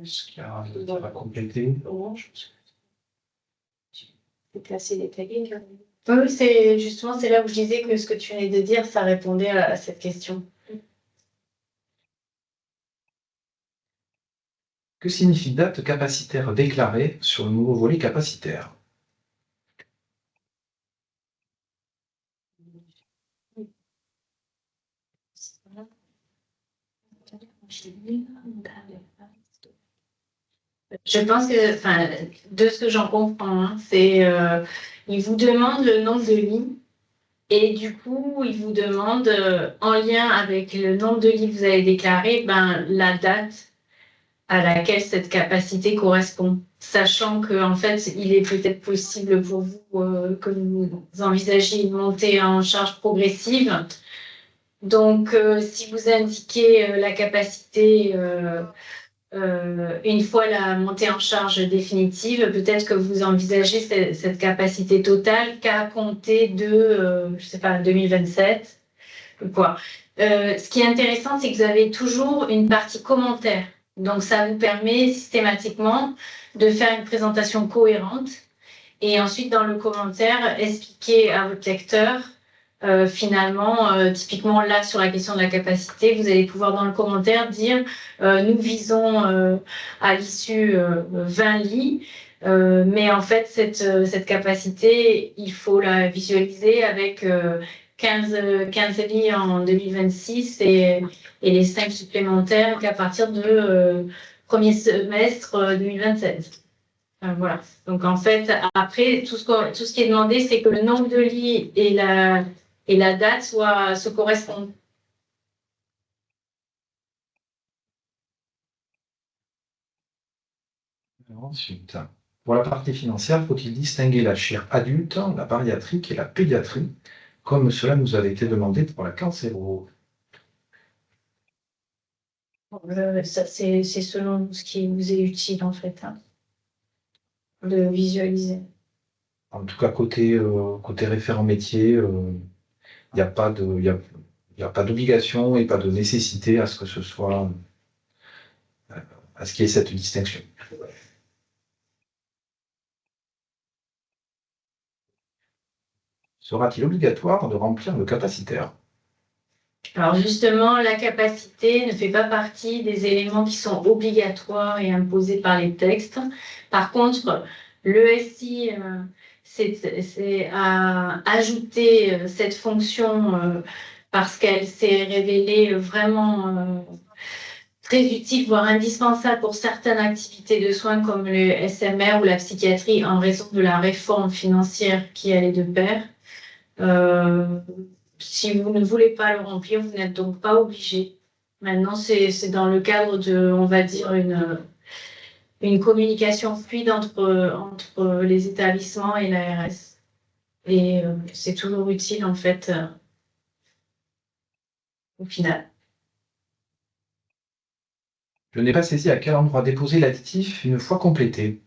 Ce qui a complété. C'est assez détaillé. Oui, c'est là où je disais que ce que tu venais de dire, ça répondait à cette question. Que signifie date capacitaire déclarée sur le nouveau volet capacitaire? Je pense que, enfin, de ce que j'en comprends, hein, c'est il vous demande le nombre de lits et du coup, il vous demande, en lien avec le nombre de lits que vous avez déclaré, la date à laquelle cette capacité correspond, sachant que en fait, il est peut-être possible pour vous que vous envisagiez une montée en charge progressive. Donc, si vous indiquez la capacité une fois la montée en charge définitive, peut-être que vous envisagez cette capacité totale qu'à compter de, je sais pas, 2027 ou quoi. Ce qui est intéressant, c'est que vous avez toujours une partie commentaire Donc, ça vous permet systématiquement de faire une présentation cohérente et ensuite, dans le commentaire, expliquer à votre lecteur, typiquement là, sur la question de la capacité, vous allez pouvoir dans le commentaire dire nous visons à l'issue 20 lits, mais en fait, cette capacité, il faut la visualiser avec 15 lits en 2026 et les 5 supplémentaires qu'à partir de premier semestre 2027. Voilà. Donc, en fait, après, tout ce qui est demandé, c'est que le nombre de lits et la date se correspondent. Ensuite, pour la partie financière, faut-il distinguer la chaire adulte, la bariatrique et la pédiatrie, comme cela nous avait été demandé pour la cancéro? Ça, c'est selon ce qui vous est utile, en fait, de visualiser. En tout cas, côté référent métier, il n'y a pas d'obligation et pas de nécessité à ce que ce soit, à ce qu'il y ait cette distinction. Sera-t-il obligatoire de remplir le capacitaire? Alors justement, la capacité ne fait pas partie des éléments qui sont obligatoires et imposés par les textes. Par contre, l'ESI, c'est à ajouter cette fonction parce qu'elle s'est révélée vraiment très utile, voire indispensable pour certaines activités de soins comme le SMR ou la psychiatrie en raison de la réforme financière qui allait de pair. Si vous ne voulez pas le remplir, vous n'êtes donc pas obligé. Maintenant, c'est dans le cadre de, on va dire, une communication fluide entre les établissements et l'ARS. Et c'est toujours utile, en fait, au final. Je n'ai pas saisi à quel endroit déposer l'additif une fois complété.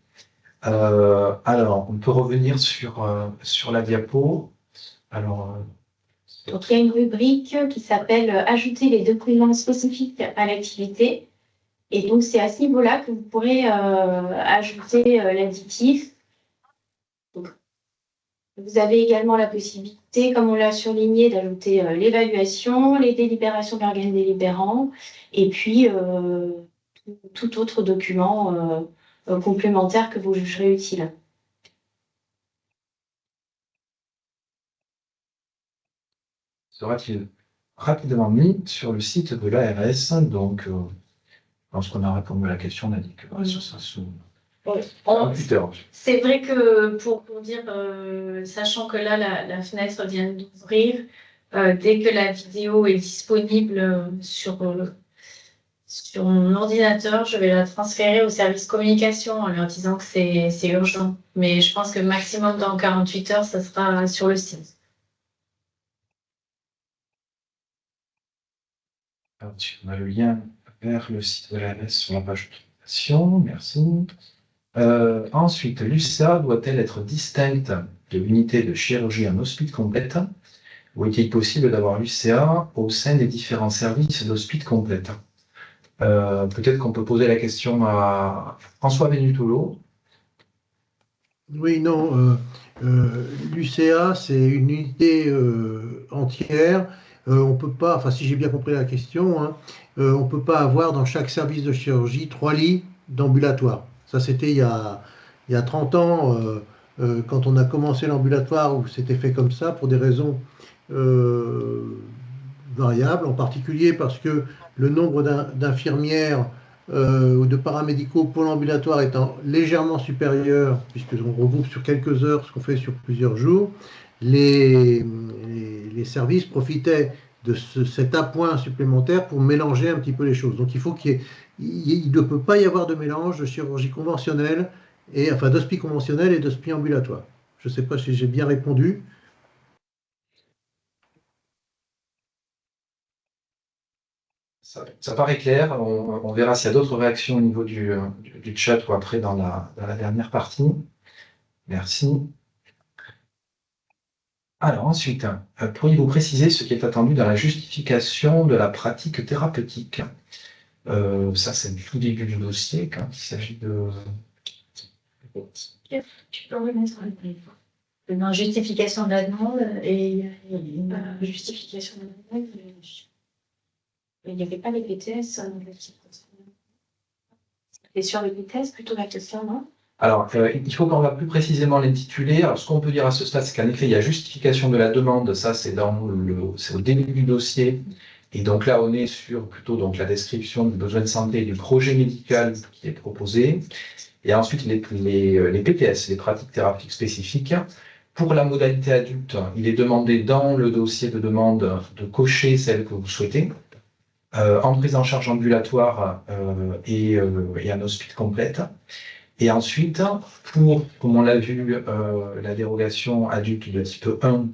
Alors, on peut revenir sur la diapo. Alors, Donc, il y a une rubrique qui s'appelle Ajouter les documents spécifiques à l'activité. Et donc, c'est à ce niveau-là que vous pourrez ajouter l'additif. Vous avez également la possibilité, comme on l'a surligné, d'ajouter l'évaluation, les délibérations de l'organe délibérant, et puis tout autre document complémentaire que vous jugerez utile. sera-t-il rapidement mis sur le site de l'ARS? Donc, lorsqu'on a répondu à la question, on a dit que ce sera sous 48 heures. C'est vrai que pour dire, sachant que là, la fenêtre vient d'ouvrir, dès que la vidéo est disponible sur mon ordinateur, je vais la transférer au service communication en leur disant que c'est urgent. Mais je pense que maximum dans 48 heures, ça sera sur le site. On a le lien vers le site de l'ARS sur la page de communication. Merci. Ensuite, l'UCA doit-elle être distincte de l'unité de chirurgie en hospice complète, ou est-il possible d'avoir l'UCA au sein des différents services d'hospice complète? Peut-être qu'on peut poser la question à François Benutolo. Oui, non, l'UCA, c'est une unité entière. On peut pas, enfin si j'ai bien compris la question, hein, on ne peut pas avoir dans chaque service de chirurgie 3 lits d'ambulatoire. Ça, c'était il y a 30 ans, quand on a commencé l'ambulatoire, où c'était fait comme ça, pour des raisons variables, en particulier parce que le nombre d'infirmières ou de paramédicaux pour l'ambulatoire étant légèrement supérieur, puisqu'on regroupe sur quelques heures ce qu'on fait sur plusieurs jours, les services profitaient de cet appoint supplémentaire pour mélanger un petit peu les choses. Donc il ne peut pas y avoir de mélange de chirurgie conventionnelle, enfin d'hospice conventionnel et d'hospice ambulatoire. Je ne sais pas si j'ai bien répondu. Ça paraît clair. On verra s'il y a d'autres réactions au niveau du chat ou après dans la dernière partie. Merci. Alors ensuite, pourriez-vous préciser ce qui est attendu dans la justification de la pratique thérapeutique? Ça, c'est le tout début du dossier quand il s'agit de... Tu peux remettre dans justification de la demande et justification de la demande. Il n'y avait pas les BTS. Et sur les BTS, plutôt la question, non? Alors, il faut qu'on va plus précisément l'intituler. Alors, ce qu'on peut dire à ce stade, c'est qu'en effet, il y a justification de la demande. Ça, c'est au début du dossier. Et donc là, on est sur plutôt donc, la description du besoin de santé et du projet médical qui est proposé. Et ensuite, les PTS, les pratiques thérapeutiques spécifiques. Pour la modalité adulte, il est demandé dans le dossier de demande de cocher celle que vous souhaitez, en prise en charge ambulatoire et en hospice complète. Et ensuite, pour, comme on l'a vu, la dérogation adulte de type 1,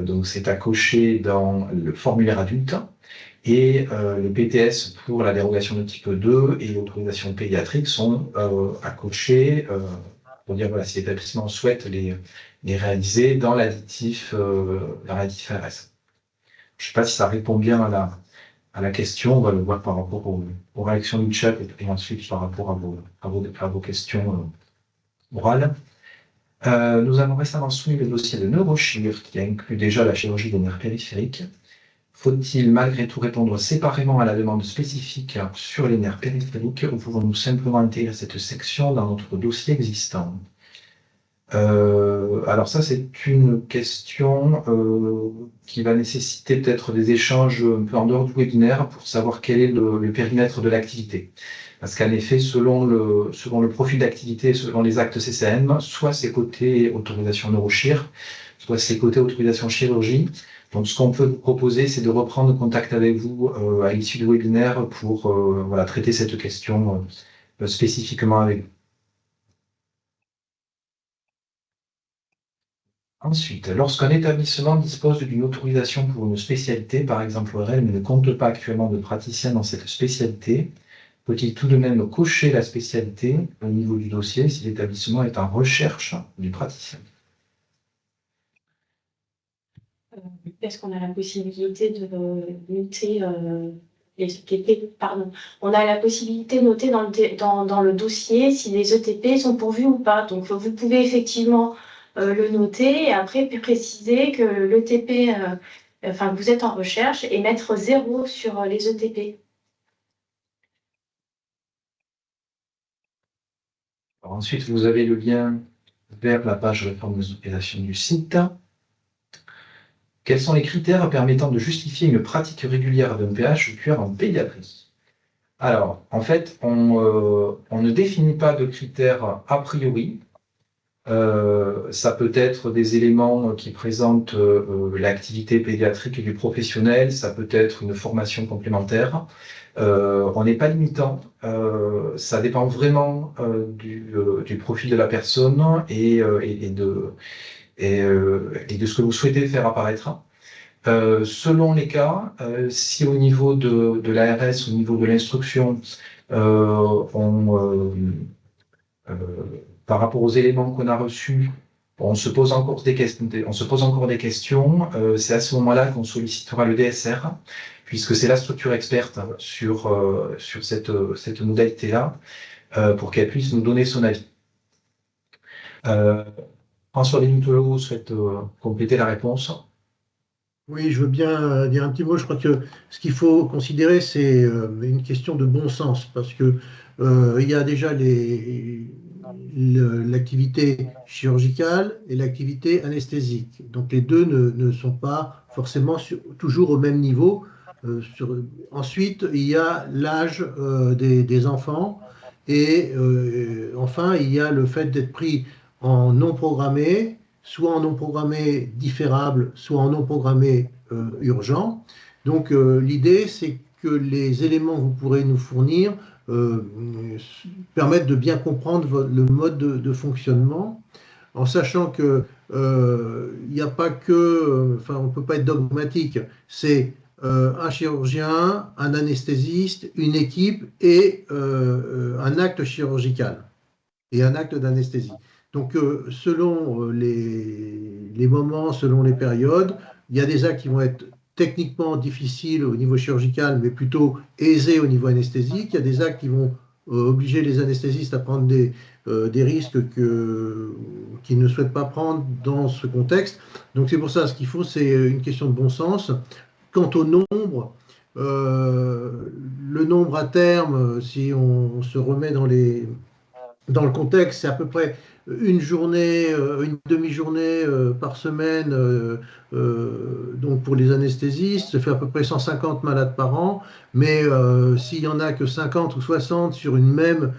donc c'est à cocher dans le formulaire adulte, et les PTS pour la dérogation de type 2 et l'autorisation pédiatrique sont à cocher pour dire voilà, si l'établissement souhaite les réaliser dans l'additif RS. Je ne sais pas si ça répond bien à la question, on va le voir par rapport aux réactions du chat et ensuite par rapport à vos questions orales. Nous avons récemment soumis le dossier de neurochir qui inclut déjà la chirurgie des nerfs périphériques. Faut-il malgré tout répondre séparément à la demande spécifique sur les nerfs périphériques ou pouvons-nous simplement intégrer cette section dans notre dossier existant? Alors ça, c'est une question qui va nécessiter peut-être des échanges un peu en dehors du webinaire pour savoir quel est le périmètre de l'activité. Parce qu'en effet, selon le profil d'activité, selon les actes CCM, soit c'est côté autorisation neurochir, soit c'est côté autorisation chirurgie. Donc ce qu'on peut vous proposer, c'est de reprendre contact avec vous à l'issue du webinaire pour voilà, traiter cette question spécifiquement avec vous. Ensuite, lorsqu'un établissement dispose d'une autorisation pour une spécialité, par exemple ORL, mais ne compte pas actuellement de praticien dans cette spécialité, faut-il tout de même cocher la spécialité au niveau du dossier si l'établissement est en recherche du praticien? Est-ce qu'on a la possibilité de noter les ETP, pardon. On a la possibilité de noter dans le dossier si les ETP sont pourvus ou pas. Donc, vous pouvez effectivement le noter et après préciser que l'ETP, enfin, vous êtes en recherche et mettre 0 sur les ETP. Alors ensuite, vous avez le lien vers la page réforme des opérations du site. Quels sont les critères permettant de justifier une pratique régulière d'un PHQR en pédiatrie? Alors, en fait, on ne définit pas de critères a priori. Ça peut être des éléments qui présentent l'activité pédiatrique du professionnel, ça peut être une formation complémentaire. On n'est pas limitant, ça dépend vraiment du profil de la personne et de ce que vous souhaitez faire apparaître. Selon les cas, si au niveau de l'ARS, au niveau de l'instruction, par rapport aux éléments qu'on a reçus, on se pose encore des questions. C'est à ce moment-là qu'on sollicitera le DSR, puisque c'est la structure experte sur cette modalité-là, pour qu'elle puisse nous donner son avis. François Benitolo souhaite compléter la réponse. Oui, je veux bien dire un petit mot. Je crois que ce qu'il faut considérer, c'est une question de bon sens, parce que il y a déjà l'activité chirurgicale et l'activité anesthésique. Donc les deux ne sont pas forcément toujours au même niveau. Ensuite, il y a l'âge des enfants et enfin, il y a le fait d'être pris en non programmé, soit en non programmé différable, soit en non programmé urgent. Donc l'idée, c'est que les éléments que vous pourrez nous fournir permettent de bien comprendre le mode de fonctionnement, en sachant que il n'y a pas que, enfin, on ne peut pas être dogmatique, c'est un chirurgien, un anesthésiste, une équipe et un acte chirurgical et un acte d'anesthésie. Donc, selon les moments, selon les périodes, il y a des actes qui vont être techniquement difficiles au niveau chirurgical, mais plutôt aisés au niveau anesthésique. Il y a des actes qui vont obliger les anesthésistes à prendre des risques qu'ils ne souhaitent pas prendre dans ce contexte. Donc c'est pour ça, ce qu'il faut, c'est une question de bon sens. Quant au nombre, le nombre à terme, si on se remet dans le contexte, c'est à peu près une journée, une demi-journée par semaine, donc pour les anesthésistes, ça fait à peu près 150 malades par an, mais s'il n'y en a que 50 ou 60 sur un même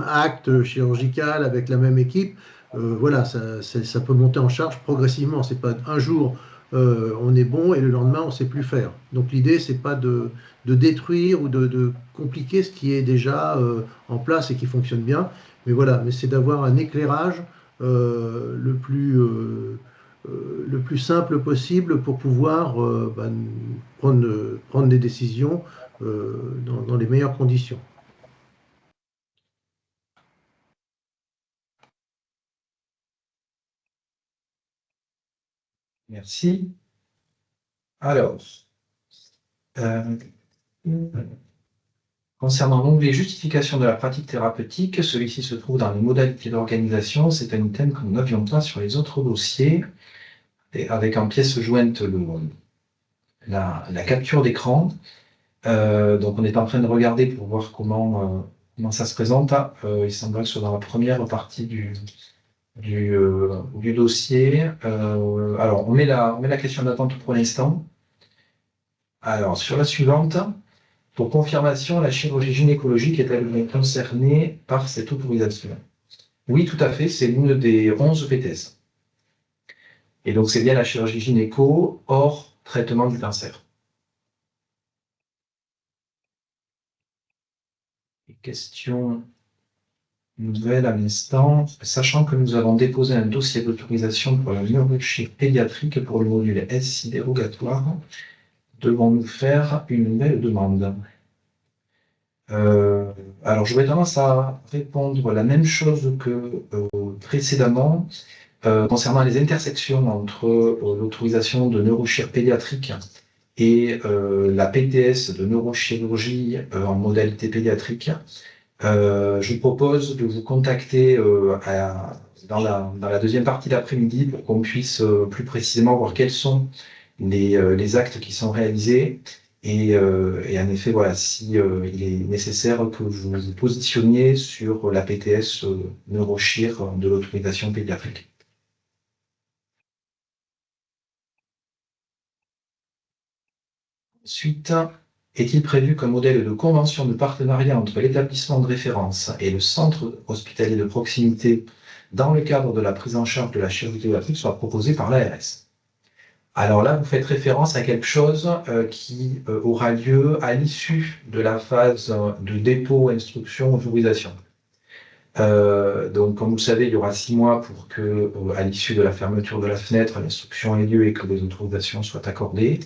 acte chirurgical avec la même équipe, voilà, ça peut monter en charge progressivement. C'est pas un jour on est bon et le lendemain on ne sait plus faire. Donc l'idée, c'est pas de détruire ou de compliquer ce qui est déjà en place et qui fonctionne bien, mais voilà, mais c'est d'avoir un éclairage le plus simple possible pour pouvoir prendre des décisions dans les meilleures conditions. Merci. Alors, concernant l'onglet justification de la pratique thérapeutique, celui-ci se trouve dans les modalités d'organisation. C'est un item que nous n'avions pas sur les autres dossiers, et avec en pièce jointe la capture d'écran. Donc on est en train de regarder pour voir comment ça se présente. Il semblerait que ce soit dans la première partie du dossier. Alors, on met la question d'attente pour l'instant. Alors, sur la suivante, pour confirmation, la chirurgie gynécologique est-elle bien concernée par cette autorisation? Oui, tout à fait, c'est l'une des 11 PTS. Et donc, c'est bien la chirurgie gynéco hors traitement du cancer. Et question nouvelle à l'instant, sachant que nous avons déposé un dossier d'autorisation pour la neurochirurgie pédiatrique pour le module SI dérogatoire, devons-nous faire une nouvelle demande? Alors, j'aurais tendance à répondre la même chose que précédemment, concernant les intersections entre l'autorisation de neurochirurgie pédiatrique et la PTS de neurochirurgie en modalité pédiatrique. Je vous propose de vous contacter dans la deuxième partie d'après-midi pour qu'on puisse plus précisément voir quels sont les actes qui sont réalisés et en effet, voilà, si il est nécessaire que vous vous positionniez sur la PTS neurochir de l'autorisation pédiatrique. Ensuite, est-il prévu qu'un modèle de convention de partenariat entre l'établissement de référence et le centre hospitalier de proximité dans le cadre de la prise en charge de la chirurgie pédiatrique soit proposé par l'ARS? Alors là, vous faites référence à quelque chose qui aura lieu à l'issue de la phase de dépôt, instruction, autorisation. Donc, comme vous le savez, il y aura 6 mois pour que, à l'issue de la fermeture de la fenêtre, l'instruction ait lieu et que les autorisations soient accordées.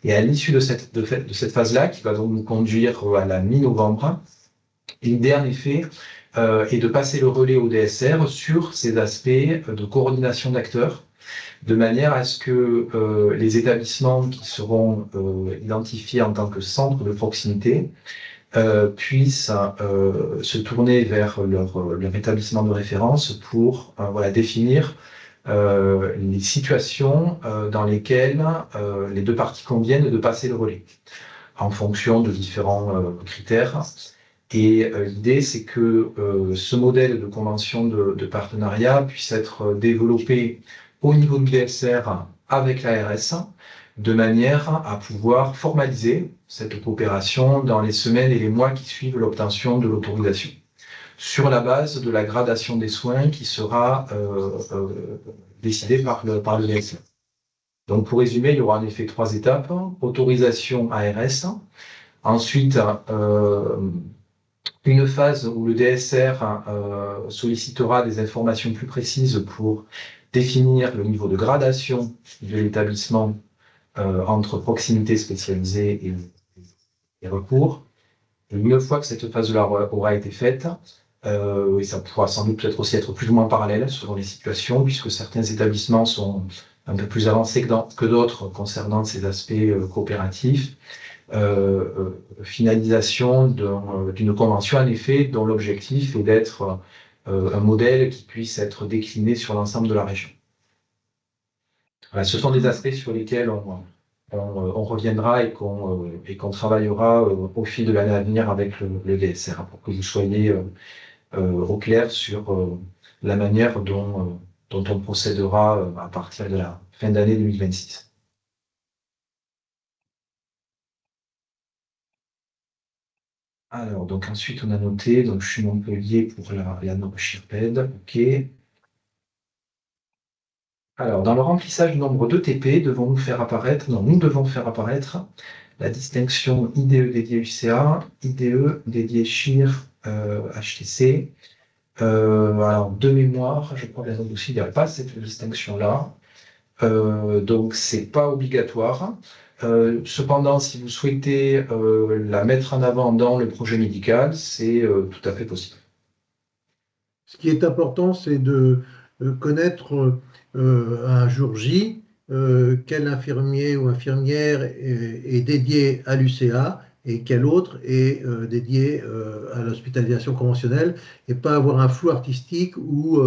Et à l'issue de cette phase-là, qui va donc nous conduire à la mi-novembre, l'idée, en effet, est de passer le relais au DSR sur ces aspects de coordination d'acteurs, de manière à ce que les établissements qui seront identifiés en tant que centres de proximité puissent se tourner vers leur établissement de référence pour définir les situations dans lesquelles les deux parties conviennent de passer le relais, en fonction de différents critères. Et l'idée, c'est que ce modèle de convention de partenariat puisse être développé au niveau du DSR avec l'ARS, de manière à pouvoir formaliser cette coopération dans les semaines et les mois qui suivent l'obtention de l'autorisation, sur la base de la gradation des soins qui sera décidée par le DSR. Donc, pour résumer, il y aura en effet 3 étapes. Autorisation ARS, ensuite une phase où le DSR sollicitera des informations plus précises pour définir le niveau de gradation de l'établissement entre proximité spécialisée et recours. Et une fois que cette phase-là aura été faite, et ça pourra sans doute peut-être aussi être plus ou moins parallèle selon les situations, puisque certains établissements sont un peu plus avancées que d'autres concernant ces aspects coopératifs. Finalisation d'une convention, en effet, dont l'objectif est d'être un modèle qui puisse être décliné sur l'ensemble de la région. Voilà, ce sont des aspects sur lesquels on reviendra et qu'on travaillera au fil de l'année à venir avec le DSR pour que vous soyez au clair sur la manière dont on procédera à partir de la fin d'année 2026. Alors, donc ensuite, on a noté, donc je suis Montpellier pour la norme Chirped, ok. Alors, dans le remplissage du nombre d'ETP, nous devons faire apparaître la distinction IDE dédié UCA, IDE dédié CHIR HTC. Alors, de mémoire, je crois bien aussi, il n'y a pas cette distinction-là. Donc, c'est pas obligatoire. Cependant, si vous souhaitez la mettre en avant dans le projet médical, c'est tout à fait possible. Ce qui est important, c'est de connaître un jour J quel infirmier ou infirmière est dédié à l'UCA et quel autre est dédié à l'hospitalisation conventionnelle, et pas avoir un flou artistique où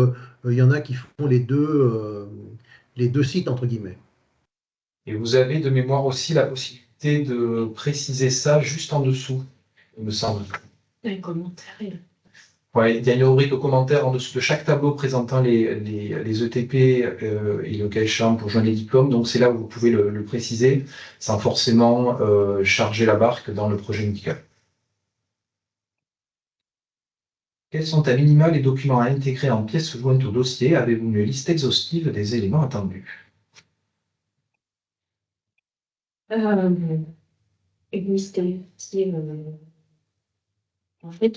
il y en a qui font les deux sites, entre guillemets. Et vous avez de mémoire aussi la possibilité de préciser ça juste en dessous, il me semble. Les commentaires. Ouais, il y a une rubrique commentaires en dessous de chaque tableau présentant les ETP et le cas échéant pour joindre les diplômes. Donc c'est là où vous pouvez le préciser sans forcément charger la barque dans le projet médical. Quels sont à minima les documents à intégrer en pièces jointes au dossier? Avez-vous une liste exhaustive des éléments attendus? Une liste exhaustive. En fait,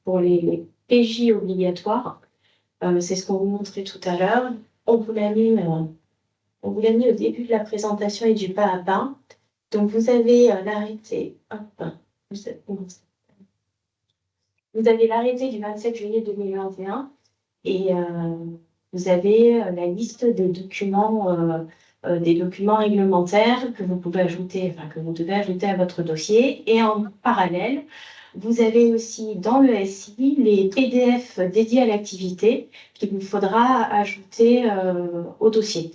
pour les PJ obligatoires, c'est ce qu'on vous montrait tout à l'heure. On vous l'a mis au début de la présentation et du pas à pas. Donc, vous avez l'arrêté. Vous avez l'arrêté du 27 juillet 2021 et vous avez la liste des documents réglementaires que vous devez ajouter à votre dossier. Et en parallèle, vous avez aussi dans le SI les PDF dédiés à l'activité qu'il vous faudra ajouter au dossier.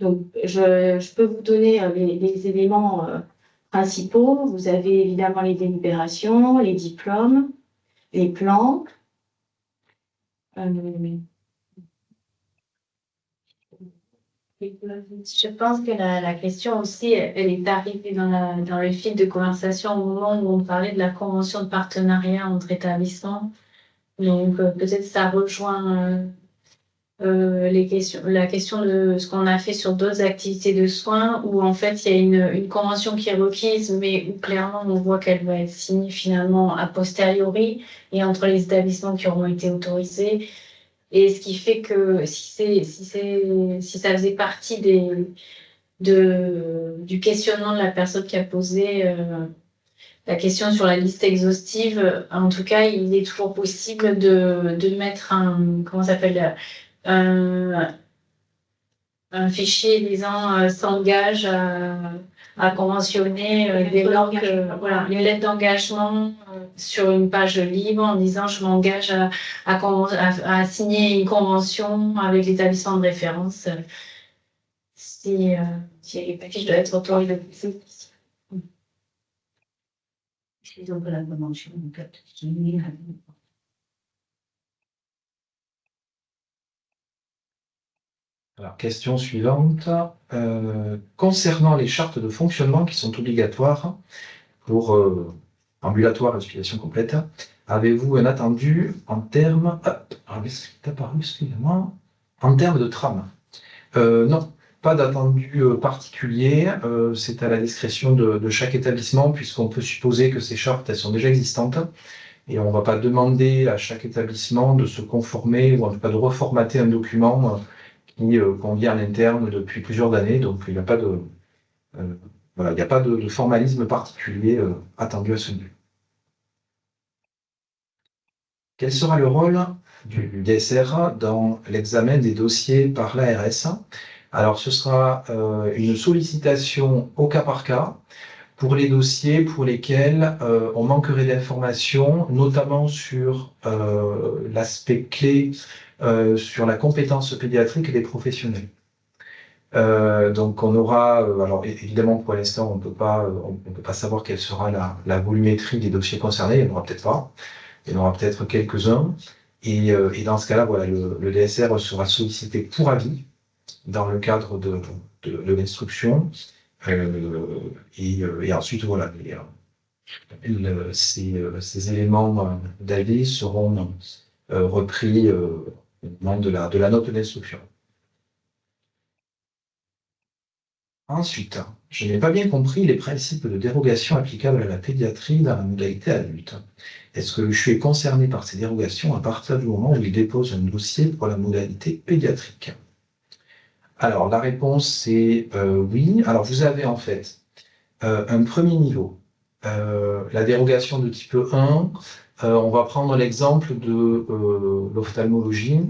Donc, je peux vous donner les éléments principaux. Vous avez évidemment les délibérations, les diplômes, les plans. Je pense que la question aussi, elle est arrivée dans le fil de conversation au moment où on parlait de la convention de partenariat entre établissements. Donc, peut-être ça rejoint la question de ce qu'on a fait sur d'autres activités de soins, où en fait, il y a une convention qui est requise, mais où clairement, on voit qu'elle va être signée finalement a posteriori et entre les établissements qui auront été autorisés. Et ce qui fait que si ça faisait partie du questionnement de la personne qui a posé la question sur la liste exhaustive, en tout cas, il est toujours possible de mettre un fichier disant s'engage à conventionner dès lors que voilà, une lettre d'engagement sur une page libre en disant je m'engage à signer une convention avec l'établissement de référence si les papiers doivent être autorisés. Donc la convention, Alors, question suivante. Concernant les chartes de fonctionnement qui sont obligatoires pour ambulatoire et hospitalisation complète, avez-vous un attendu en termes... excusez-moi. En termes de trame? Non, pas d'attendu particulier. C'est à la discrétion de chaque établissement, puisqu'on peut supposer que ces chartes, elles sont déjà existantes. Et on ne va pas demander à chaque établissement de se conformer ou en tout cas de reformater un document qui convient à l'interne depuis plusieurs années. Donc, il n'y a pas de formalisme particulier attendu à ce niveau. Quel sera le rôle du DSR dans l'examen des dossiers par l'ARS. Alors, ce sera une sollicitation au cas par cas pour les dossiers pour lesquels on manquerait d'informations, notamment sur l'aspect clé sur la compétence pédiatrique des professionnels. Donc on aura, alors évidemment pour l'instant on peut pas savoir quelle sera la volumétrie des dossiers concernés, il n'y en aura peut-être pas, il y en aura peut-être quelques-uns, et dans ce cas-là, voilà, le DSR sera sollicité pour avis dans le cadre de l'instruction, et ensuite voilà, ces éléments d'avis seront repris au moment de la note d'instruction. Ensuite, je n'ai pas bien compris les principes de dérogation applicables à la pédiatrie dans la modalité adulte. Est-ce que je suis concerné par ces dérogations à partir du moment où il dépose un dossier pour la modalité pédiatrique? Alors, la réponse c'est oui. Alors, vous avez en fait un premier niveau. La dérogation de type 1, on va prendre l'exemple de l'ophtalmologie.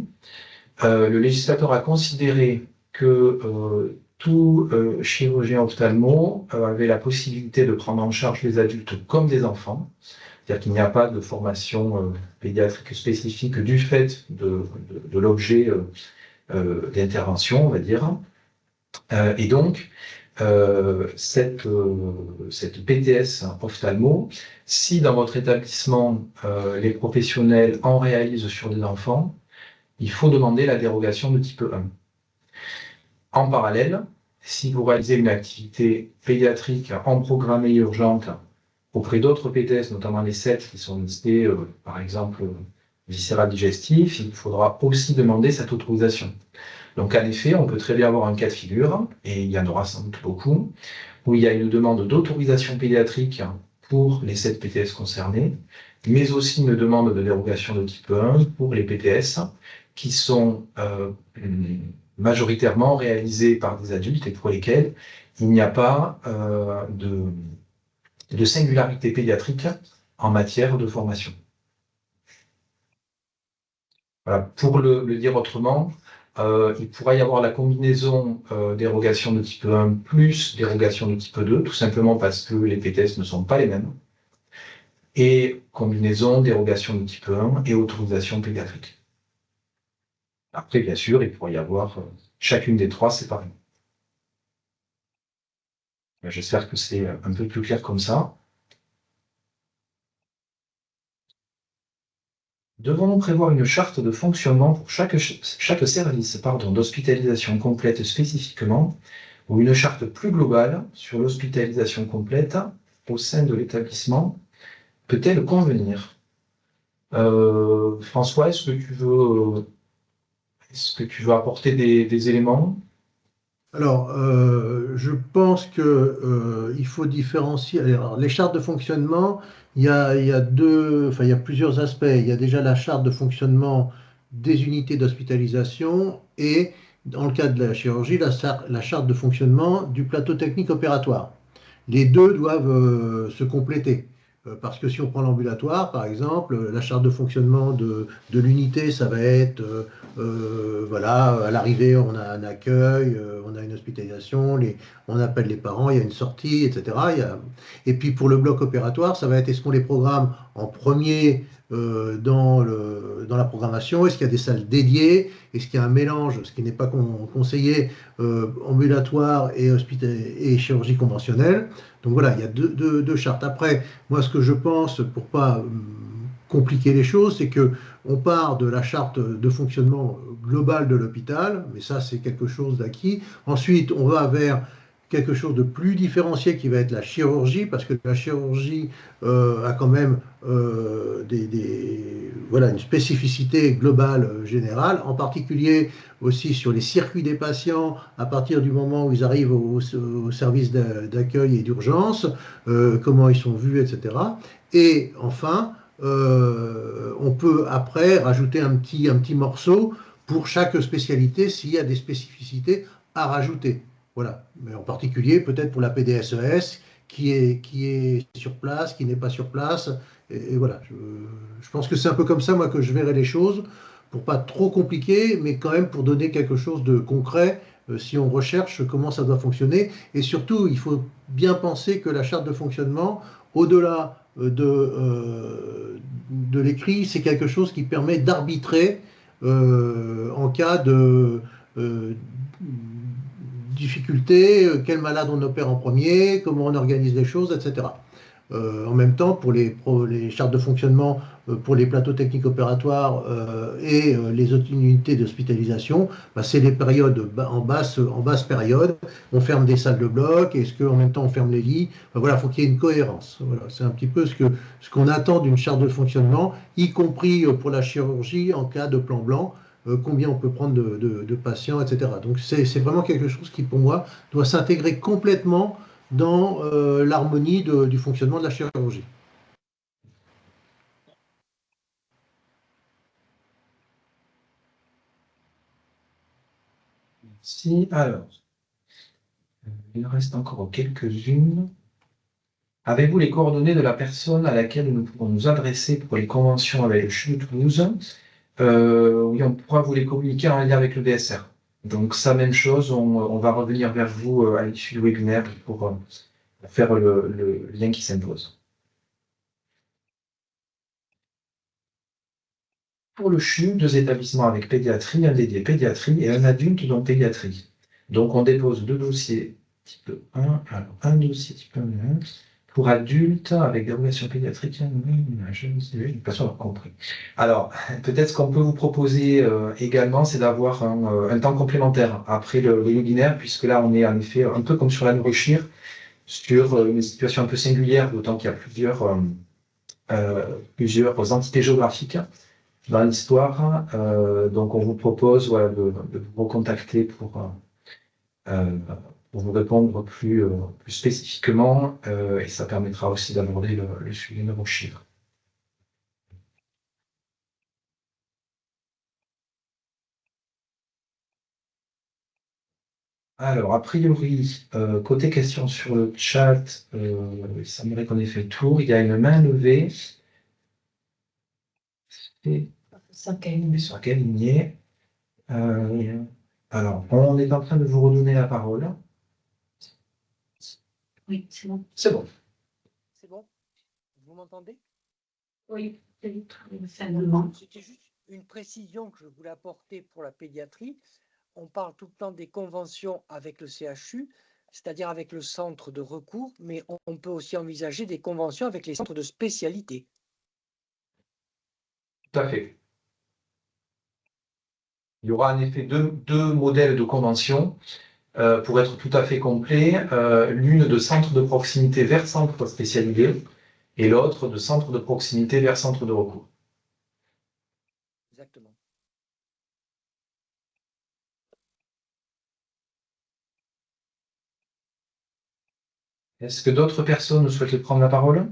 Le législateur a considéré que tout chirurgien ophtalmo avait la possibilité de prendre en charge les adultes comme des enfants, c'est-à-dire qu'il n'y a pas de formation pédiatrique spécifique du fait de l'objet d'intervention, on va dire. Et donc, cette PTS ophtalmo, si dans votre établissement, les professionnels en réalisent sur des enfants, il faut demander la dérogation de type 1. En parallèle, si vous réalisez une activité pédiatrique en programmée et urgente auprès d'autres PTS, notamment les 7 qui sont listés, par exemple, viscéral digestif, il faudra aussi demander cette autorisation. Donc, en effet, on peut très bien avoir un cas de figure, et il y en aura sans doute beaucoup, où il y a une demande d'autorisation pédiatrique pour les 7 PTS concernés, mais aussi une demande de dérogation de type 1 pour les PTS qui sont majoritairement réalisés par des adultes et pour lesquels il n'y a pas de singularité pédiatrique en matière de formation. Voilà. Pour le dire autrement, il pourrait y avoir la combinaison dérogation de type 1 plus dérogation de type 2, tout simplement parce que les PTS ne sont pas les mêmes, et combinaison dérogation de type 1 et autorisation pédiatrique. Après, bien sûr, il pourrait y avoir chacune des trois séparément. J'espère que c'est un peu plus clair comme ça. Devons-nous prévoir une charte de fonctionnement pour chaque service d'hospitalisation complète spécifiquement, ou une charte plus globale sur l'hospitalisation complète au sein de l'établissement peut-elle convenir? François, est-ce que tu veux apporter des éléments? Alors, je pense qu'il faut différencier. Alors, les chartes de fonctionnement, il y a plusieurs aspects. Il y a déjà la charte de fonctionnement des unités d'hospitalisation et, dans le cas de la chirurgie, la charte de fonctionnement du plateau technique opératoire. Les deux doivent se compléter. Parce que si on prend l'ambulatoire, par exemple, la charte de fonctionnement de l'unité, ça va être, voilà, à l'arrivée, on a un accueil, on a une hospitalisation, on appelle les parents, il y a une sortie, etc. Et puis pour le bloc opératoire, ça va être, est-ce qu'on les programme en premier dans la programmation? Est-ce qu'il y a des salles dédiées? Est-ce qu'il y a un mélange, ce qui n'est pas conseillé, ambulatoire et chirurgie conventionnelle? Donc voilà, il y a deux chartes. Après, moi, ce que je pense, pour pas compliquer les choses, c'est que on part de la charte de fonctionnement global de l'hôpital, mais ça, c'est quelque chose d'acquis. Ensuite, on va vers quelque chose de plus différencié qui va être la chirurgie, parce que la chirurgie a quand même voilà, une spécificité globale générale, en particulier aussi sur les circuits des patients à partir du moment où ils arrivent au service d'accueil et d'urgence, comment ils sont vus, etc. Et enfin, on peut après rajouter un petit morceau pour chaque spécialité s'il y a des spécificités à rajouter. Voilà, mais en particulier peut-être pour la PDSES qui est sur place, qui n'est pas sur place. Et voilà, je pense que c'est un peu comme ça, moi, que je verrai les choses pour pas trop compliquer, mais quand même pour donner quelque chose de concret si on recherche comment ça doit fonctionner. Et surtout, il faut bien penser que la charte de fonctionnement, au-delà de l'écrit, c'est quelque chose qui permet d'arbitrer en cas de difficulté, quel malade on opère en premier, comment on organise les choses, etc. En même temps, pour les chartes de fonctionnement, pour les plateaux techniques opératoires et les autres unités d'hospitalisation, bah, c'est les périodes en basse période. On ferme des salles de bloc, est-ce qu'en même temps on ferme les lits? Voilà, il faut qu'il y ait une cohérence. Voilà, c'est un petit peu ce qu'on attend d'une charte de fonctionnement, y compris pour la chirurgie en cas de plan blanc. Combien on peut prendre de patients, etc. Donc c'est vraiment quelque chose qui, pour moi, doit s'intégrer complètement dans l'harmonie du fonctionnement de la chirurgie. Merci. Alors, il en reste encore quelques-unes. Avez-vous les coordonnées de la personne à laquelle nous pouvons nous adresser pour les conventions avec le CHU de Toulouse? Oui, on pourra vous les communiquer en lien avec le DSR. Donc, ça, même chose, on va revenir vers vous à l'issue du webinaire pour faire le lien qui s'impose. Pour le CHU, 2 établissements avec pédiatrie, un dédié pédiatrie et un adulte dans pédiatrie. Donc, on dépose 2 dossiers type 1, alors un dossier type 1 pour adultes avec dérogation pédiatrique. Je ne sais pas sûr d'avoir compris. Alors, peut-être ce qu'on peut vous proposer également, c'est d'avoir un temps complémentaire après le webinaire, puisque là, on est en effet un peu comme sur la neurochir, sur une situation un peu singulière, d'autant qu'il y a plusieurs entités géographiques dans l'histoire. Donc, on vous propose voilà, de vous recontacter pour vous répondre plus spécifiquement, et ça permettra aussi d'aborder le sujet de vos chiffres. Alors, a priori, côté questions sur le chat, il semblerait qu'on ait fait le tour. Il y a une main levée. Sur Caligné. Alors, on est en train de vous redonner la parole. Oui, c'est bon. C'est bon. C'est bon? Vous m'entendez? Oui, C'était juste une précision que je voulais apporter pour la pédiatrie. On parle tout le temps des conventions avec le CHU, c'est-à-dire avec le centre de recours, mais on peut aussi envisager des conventions avec les centres de spécialité. Tout à fait. Il y aura en effet deux modèles de convention pour être tout à fait complet. L'une de centre de proximité vers centre spécialisé et l'autre de centre de proximité vers centre de recours. Exactement. Est-ce que d'autres personnes souhaitent prendre la parole?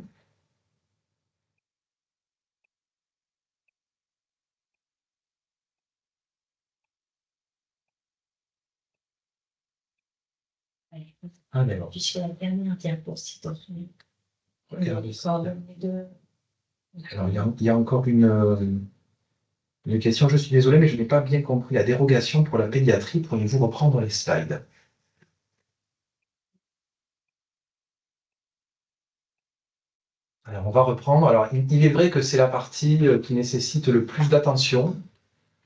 Alors, je suis la dernière diapositive. Regardez ça. Alors, il y a encore une question, je suis désolé, mais je n'ai pas bien compris la dérogation pour la pédiatrie. Pourriez-vous reprendre les slides? Alors, on va reprendre. Alors, il est vrai que c'est la partie qui nécessite le plus d'attention.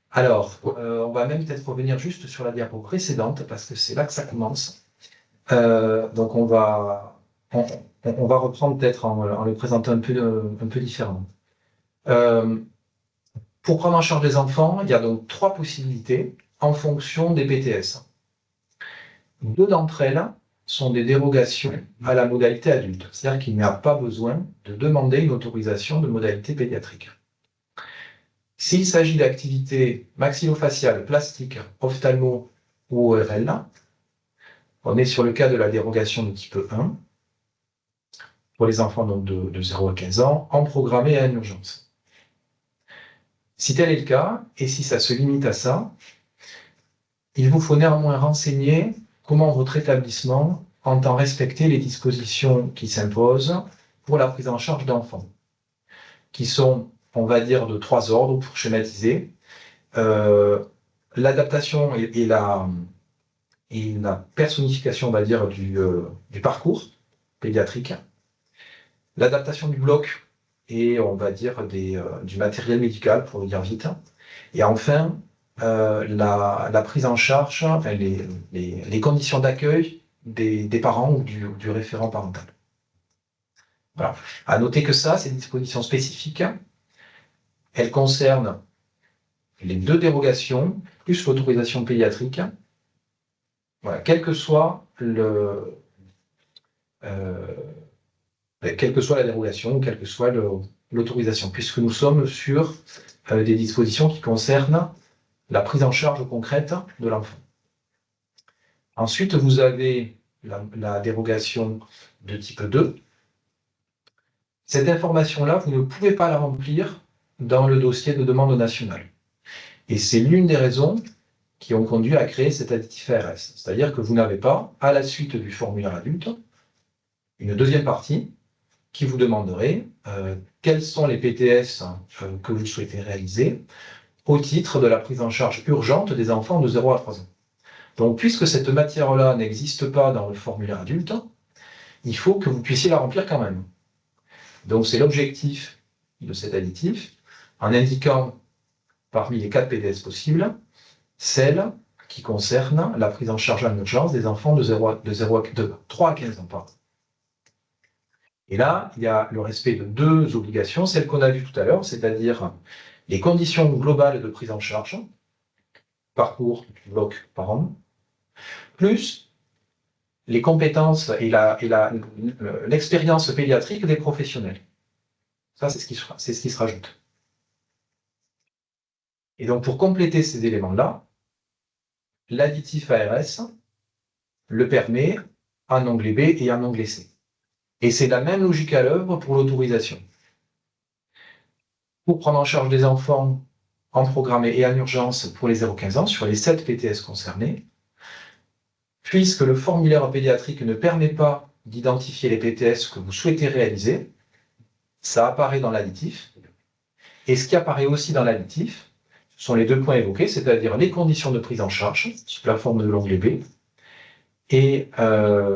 Alors, on va même peut-être revenir juste sur la diapo précédente, parce que c'est là que ça commence. Donc, on va reprendre peut-être en le présentant un peu différemment. Pour prendre en charge les enfants, il y a donc 3 possibilités en fonction des PTS. 2 d'entre elles sont des dérogations à la modalité adulte, c'est-à-dire qu'il n'y a pas besoin de demander une autorisation de modalité pédiatrique. S'il s'agit d'activités maxillofaciales, plastiques, ophtalmo ou ORL, on est sur le cas de la dérogation de type 1 pour les enfants donc de 0 à 15 ans, en programmé et en urgence. Si tel est le cas, et si ça se limite à ça, il vous faut néanmoins renseigner comment votre établissement entend respecter les dispositions qui s'imposent pour la prise en charge d'enfants, qui sont, on va dire, de 3 ordres pour schématiser. l'adaptation et la personnification, on va dire, du parcours pédiatrique, l'adaptation du bloc et, on va dire, du matériel médical, pour le dire vite, et enfin, la prise en charge, enfin, les conditions d'accueil des parents ou du référent parental. Voilà. À noter que ça, c'est une disposition spécifique. Elle concerne les 2 dérogations, plus l'autorisation pédiatrique. Voilà. Quelle que soit la dérogation, quelle que soit l'autorisation, puisque nous sommes sur des dispositions qui concernent la prise en charge concrète de l'enfant. Ensuite, vous avez la dérogation de type 2. Cette information-là, vous ne pouvez pas la remplir dans le dossier de demande nationale. Et c'est l'une des raisons qui ont conduit à créer cet additif ARS. C'est-à-dire que vous n'avez pas, à la suite du formulaire adulte, une deuxième partie qui vous demanderait quels sont les PTS que vous souhaitez réaliser au titre de la prise en charge urgente des enfants de 0 à 3 ans. Donc, puisque cette matière-là n'existe pas dans le formulaire adulte, il faut que vous puissiez la remplir quand même. Donc, c'est l'objectif de cet additif, en indiquant parmi les 4 PTS possibles, celle qui concerne la prise en charge en urgence des enfants de 3 à 15 ans. Pardon. Et là, il y a le respect de 2 obligations, celles qu'on a vues tout à l'heure, c'est-à-dire les conditions globales de prise en charge, parcours, bloc, parent, plus les compétences et l'expérience pédiatrique des professionnels. Ça, c'est ce qui se rajoute. Et donc, pour compléter ces éléments-là, l'additif ARS le permet en onglet B et en onglet C. Et c'est la même logique à l'œuvre pour l'autorisation. Pour prendre en charge des enfants en programmé et en urgence pour les 0-15 ans, sur les 7 PTS concernés, puisque le formulaire pédiatrique ne permet pas d'identifier les PTS que vous souhaitez réaliser, ça apparaît dans l'additif. Et ce qui apparaît aussi dans l'additif, ce sont les 2 points évoqués, c'est-à-dire les conditions de prise en charge, sous la forme de l'onglet B, et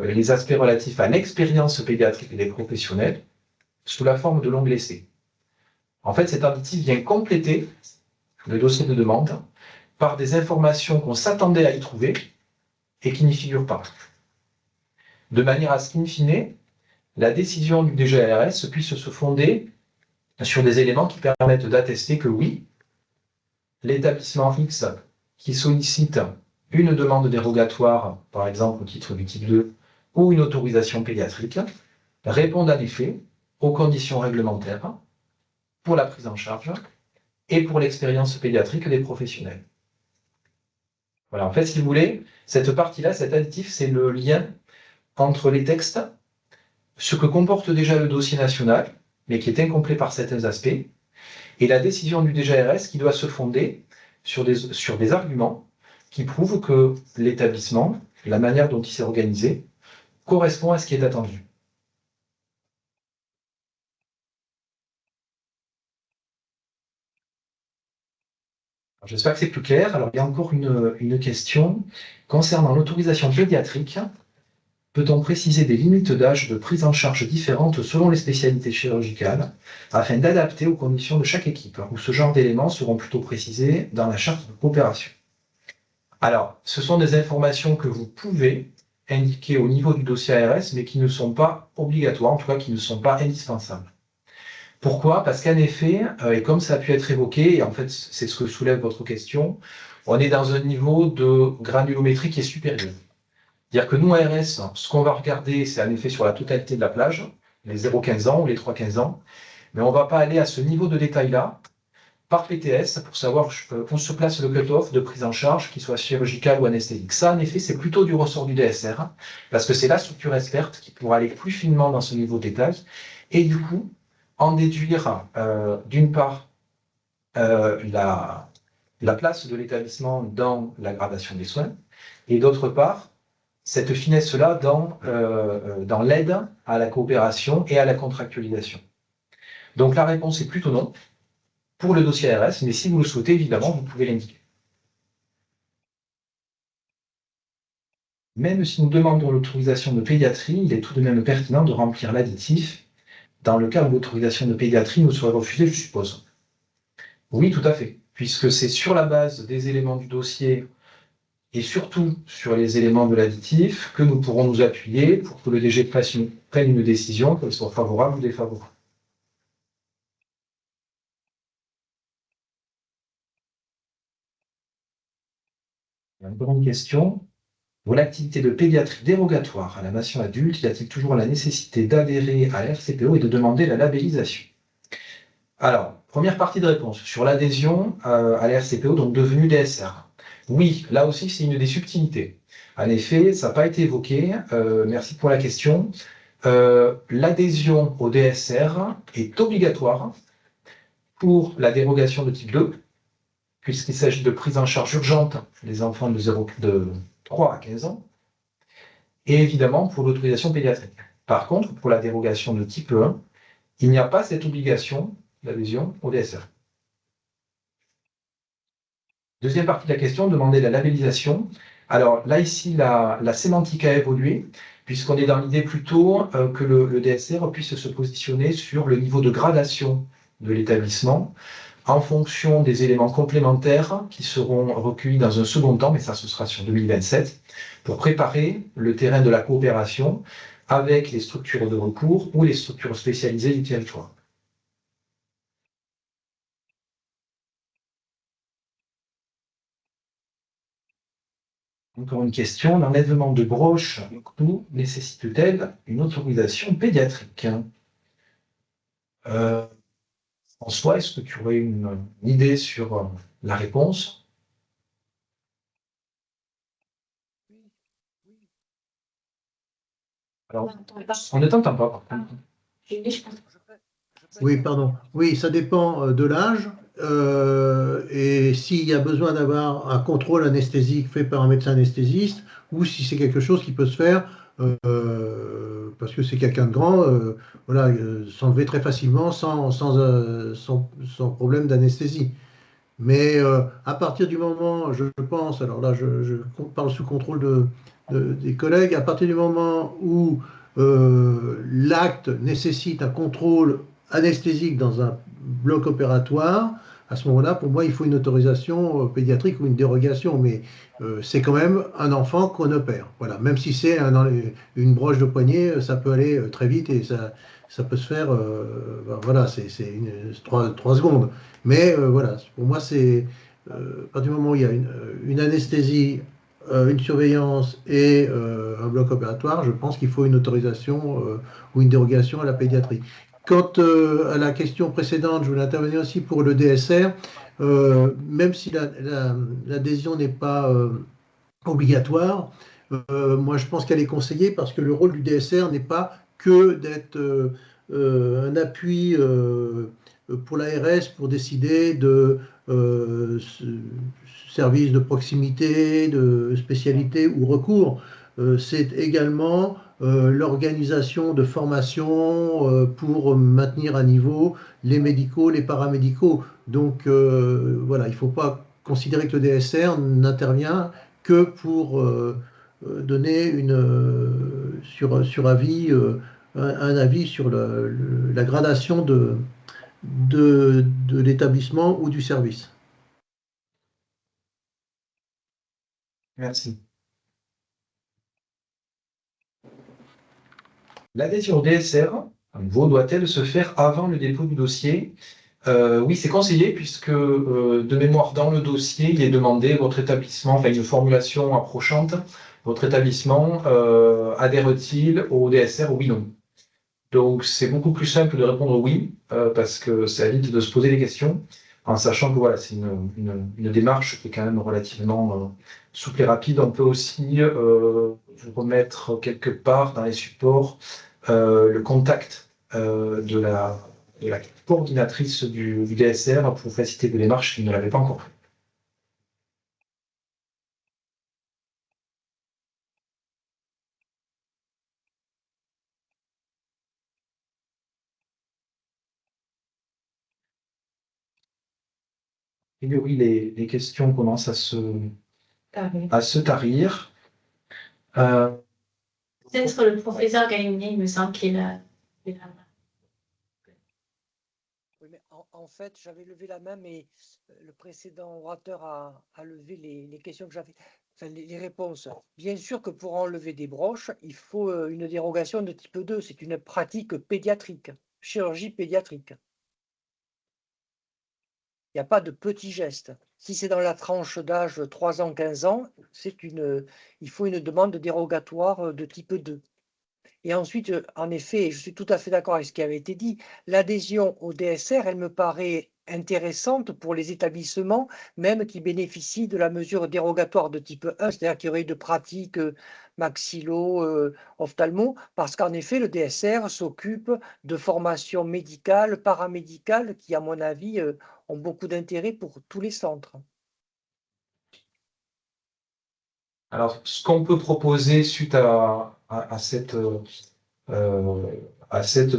les aspects relatifs à l'expérience pédiatrique des professionnels, sous la forme de l'onglet C. En fait, cet additif vient compléter le dossier de demande par des informations qu'on s'attendait à y trouver et qui n'y figurent pas. De manière à ce qu'in fine, la décision du DGARS puisse se fonder sur des éléments qui permettent d'attester que oui, l'établissement X qui sollicite une demande dérogatoire, par exemple au titre du type 2, ou une autorisation pédiatrique, répond en effet aux conditions réglementaires pour la prise en charge et pour l'expérience pédiatrique des professionnels. Voilà, en fait, si vous voulez, cette partie-là, cet additif, c'est le lien entre les textes, ce que comporte déjà le dossier national, mais qui est incomplet par certains aspects, et la décision du DGARS qui doit se fonder sur des arguments qui prouvent que l'établissement, la manière dont il s'est organisé, correspond à ce qui est attendu. J'espère que c'est plus clair. Alors, il y a encore une question. Concernant l'autorisation pédiatrique, peut-on préciser des limites d'âge de prise en charge différentes selon les spécialités chirurgicales, afin d'adapter aux conditions de chaque équipe, ou ce genre d'éléments seront plutôt précisés dans la charte de coopération? Alors, ce sont des informations que vous pouvez indiquer au niveau du dossier ARS, mais qui ne sont pas obligatoires, en tout cas qui ne sont pas indispensables. Pourquoi? Parce qu'en effet, et comme ça a pu être évoqué, et en fait c'est ce que soulève votre question, on est dans un niveau de granulométrie qui est supérieur. C'est-à-dire que nous, ARS, ce qu'on va regarder, c'est en effet sur la totalité de la plage, les 0-15 ans ou les 3-15 ans, mais on ne va pas aller à ce niveau de détail-là, par PTS, pour savoir où se place le cut-off de prise en charge, qu'il soit chirurgical ou anesthésique. Ça, en effet, c'est plutôt du ressort du DSR, parce que c'est la structure experte qui pourra aller plus finement dans ce niveau de détail, et du coup, en déduire, d'une part, la place de l'établissement dans la gradation des soins, et d'autre part, cette finesse-là dans l'aide à la coopération et à la contractualisation. Donc la réponse est plutôt non. pour le dossier ARS, mais si vous le souhaitez, évidemment, vous pouvez l'indiquer. Même si nous demandons l'autorisation de pédiatrie, il est tout de même pertinent de remplir l'additif dans le cas où l'autorisation de pédiatrie nous serait refusée, je suppose. Oui, tout à fait, puisque c'est sur la base des éléments du dossier et surtout sur les éléments de l'additif que nous pourrons nous appuyer pour que le DG prenne une décision, qu'elle soit favorable ou défavorable. Une grande question. Pour l'activité de pédiatrie dérogatoire à la nation adulte, y a-t-il toujours la nécessité d'adhérer à l'RCPO et de demander la labellisation? Alors, première partie de réponse, sur l'adhésion à l'RCPO, donc devenue DSR. Oui, là aussi, c'est une des subtilités. En effet, ça n'a pas été évoqué, merci pour la question. L'adhésion au DSR est obligatoire pour la dérogation de type 2, puisqu'il s'agit de prise en charge urgente des enfants de 3 à 15 ans, et évidemment pour l'autorisation pédiatrique. Par contre, pour la dérogation de type 1, il n'y a pas cette obligation d'adhésion au DSR. Deuxième partie de la question, demander la labellisation. Alors là, ici, la sémantique a évolué, puisqu'on est dans l'idée plutôt que le DSR puisse se positionner sur le niveau de gradation de l'établissement en fonction des éléments complémentaires qui seront recueillis dans un second temps, mais ça, ce sera sur 2027, pour préparer le terrain de la coopération avec les structures de recours ou les structures spécialisées du territoire. Encore une question, l'enlèvement de broches de clous nécessite-t-elle une autorisation pédiatrique? François, est-ce que tu aurais une idée sur la réponse? Alors, on ne t'entend pas, par contre. Oui, pardon. Oui, ça dépend de l'âge. Et s'il y a besoin d'avoir un contrôle anesthésique fait par un médecin anesthésiste, ou si c'est quelque chose qui peut se faire parce que c'est quelqu'un de grand, voilà, s'enlever très facilement sans problème d'anesthésie. Mais à partir du moment, je pense, alors là je parle sous contrôle des collègues, à partir du moment où l'acte nécessite un contrôle anesthésique dans un bloc opératoire, à ce moment-là, pour moi, il faut une autorisation pédiatrique ou une dérogation, mais c'est quand même un enfant qu'on opère. Voilà, même si c'est une broche de poignet, ça peut aller très vite et ça peut se faire, ben voilà, c'est 3 secondes. Mais voilà, pour moi, c'est à partir du moment où il y a une anesthésie, une surveillance et un bloc opératoire, je pense qu'il faut une autorisation ou une dérogation à la pédiatrie. Quant à la question précédente, je voulais intervenir aussi pour le DSR. Même si l'adhésion n'est pas obligatoire, moi je pense qu'elle est conseillée parce que le rôle du DSR n'est pas que d'être un appui pour l'ARS pour décider de services de proximité, de spécialité ou recours. C'est également l'organisation de formation pour maintenir à niveau les médicaux, les paramédicaux. Donc voilà, il ne faut pas considérer que le DSR n'intervient que pour donner sur avis, un avis sur la gradation de l'établissement ou du service. Merci. L'adhésion au DSR, à nouveau, doit-elle se faire avant le dépôt du dossier? Oui, c'est conseillé puisque de mémoire dans le dossier, il est demandé votre établissement, enfin une formulation approchante, votre établissement adhère-t-il au DSR, oui, non. Donc c'est beaucoup plus simple de répondre oui, parce que ça évite de se poser des questions, en sachant que voilà, c'est une démarche qui est quand même relativement souple et rapide. On peut aussi vous remettre quelque part dans les supports le contact de la coordinatrice du DSR pour faciliter des démarches qui ne l'avaient pas encore fait. Et oui, les questions commencent à se tarir. Peut-être le professeur Gaïmier, il me semble qu'il a. Oui, mais en fait, j'avais levé la main, mais le précédent orateur a levé les questions que j'avais, enfin les réponses. Bien sûr que pour enlever des broches, il faut une dérogation de type 2. C'est une pratique pédiatrique, chirurgie pédiatrique. Il n'y a pas de petits gestes. Si c'est dans la tranche d'âge 3 ans, 15 ans, il faut une demande dérogatoire de type 2. Et ensuite, en effet, je suis tout à fait d'accord avec ce qui avait été dit, l'adhésion au DSR, elle me paraît intéressante pour les établissements, même qui bénéficient de la mesure dérogatoire de type 1, c'est-à-dire qu'il y aurait de pratiques maxillo-ophtalmo, parce qu'en effet, le DSR s'occupe de formations médicales, paramédicales, qui, à mon avis, ont beaucoup d'intérêt pour tous les centres. Alors, ce qu'on peut proposer suite à cette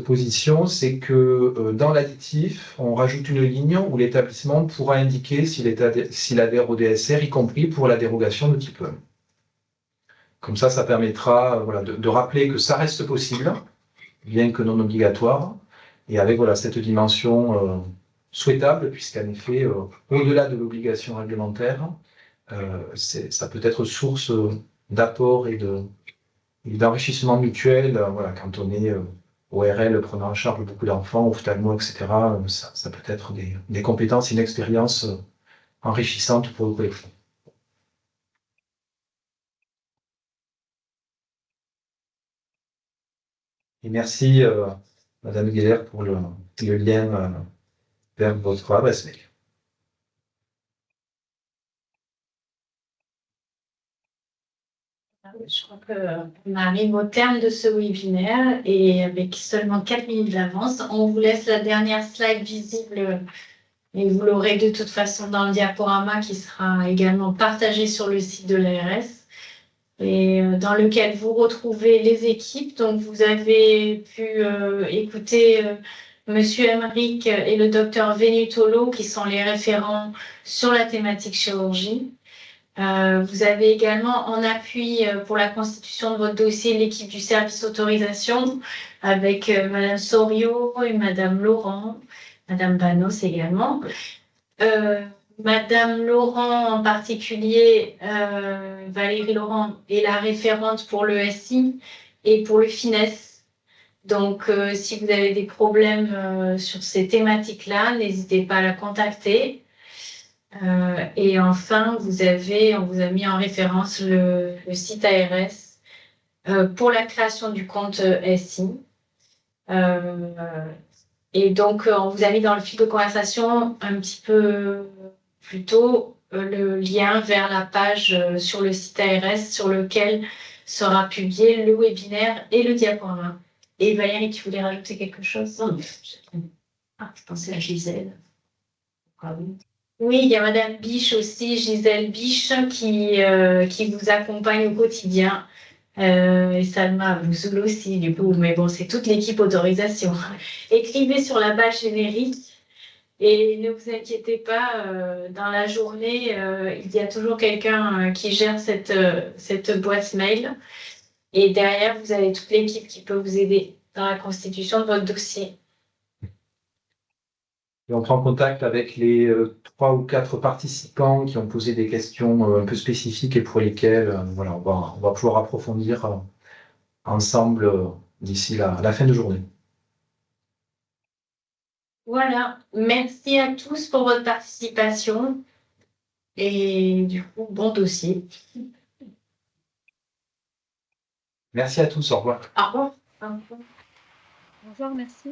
position, c'est que dans l'additif, on rajoute une ligne où l'établissement pourra indiquer s'il adhère au DSR, y compris pour la dérogation de type 1. Comme ça permettra voilà, de rappeler que ça reste possible, bien que non obligatoire, et avec voilà, cette dimension souhaitable, puisqu'en effet, au-delà de l'obligation réglementaire, ça peut être source d'apport et d'enrichissement mutuel, voilà, quand on est ORL prenant en charge beaucoup d'enfants, ophtalmo, etc., ça peut être des compétences, une expérience enrichissante pour le collectif. Et merci, Madame Guéler, pour le lien vers votre adresse mail. Je crois qu'on arrive au terme de ce webinaire et avec seulement 4 minutes d'avance, on vous laisse la dernière slide visible et vous l'aurez de toute façon dans le diaporama qui sera également partagé sur le site de l'ARS et dans lequel vous retrouvez les équipes. Donc, vous avez pu écouter Monsieur Emmerich et le docteur Venutolo qui sont les référents sur la thématique chirurgie. Vous avez également en appui pour la constitution de votre dossier l'équipe du service autorisation avec Madame Sorio et Madame Laurent, Madame Banos également. Madame Laurent en particulier, Valérie Laurent est la référente pour le SI et pour le FINES. Donc, si vous avez des problèmes sur ces thématiques-là, n'hésitez pas à la contacter. Et enfin, on vous a mis en référence le site ARS pour la création du compte SI. Et donc, on vous a mis dans le fil de conversation un petit peu plus tôt le lien vers la page sur le site ARS sur lequel sera publié le webinaire et le diaporama. Et Valérie, tu voulais rajouter quelque chose? Non, je pensais à Gisèle. Ah oui. Oui, il y a Madame Biche aussi, Gisèle Biche, qui vous accompagne au quotidien. Et Salma Bouzoul aussi, du coup, mais bon, c'est toute l'équipe autorisation. Écrivez sur la page générique et ne vous inquiétez pas, dans la journée, il y a toujours quelqu'un qui gère cette boîte mail. Et derrière, vous avez toute l'équipe qui peut vous aider dans la constitution de votre dossier. Et on prend contact avec les 3 ou 4 participants qui ont posé des questions un peu spécifiques et pour lesquelles voilà, on va pouvoir approfondir ensemble d'ici la fin de journée. Voilà, merci à tous pour votre participation et du coup, bon dossier. Merci à tous, au revoir. Au revoir. Au revoir, merci.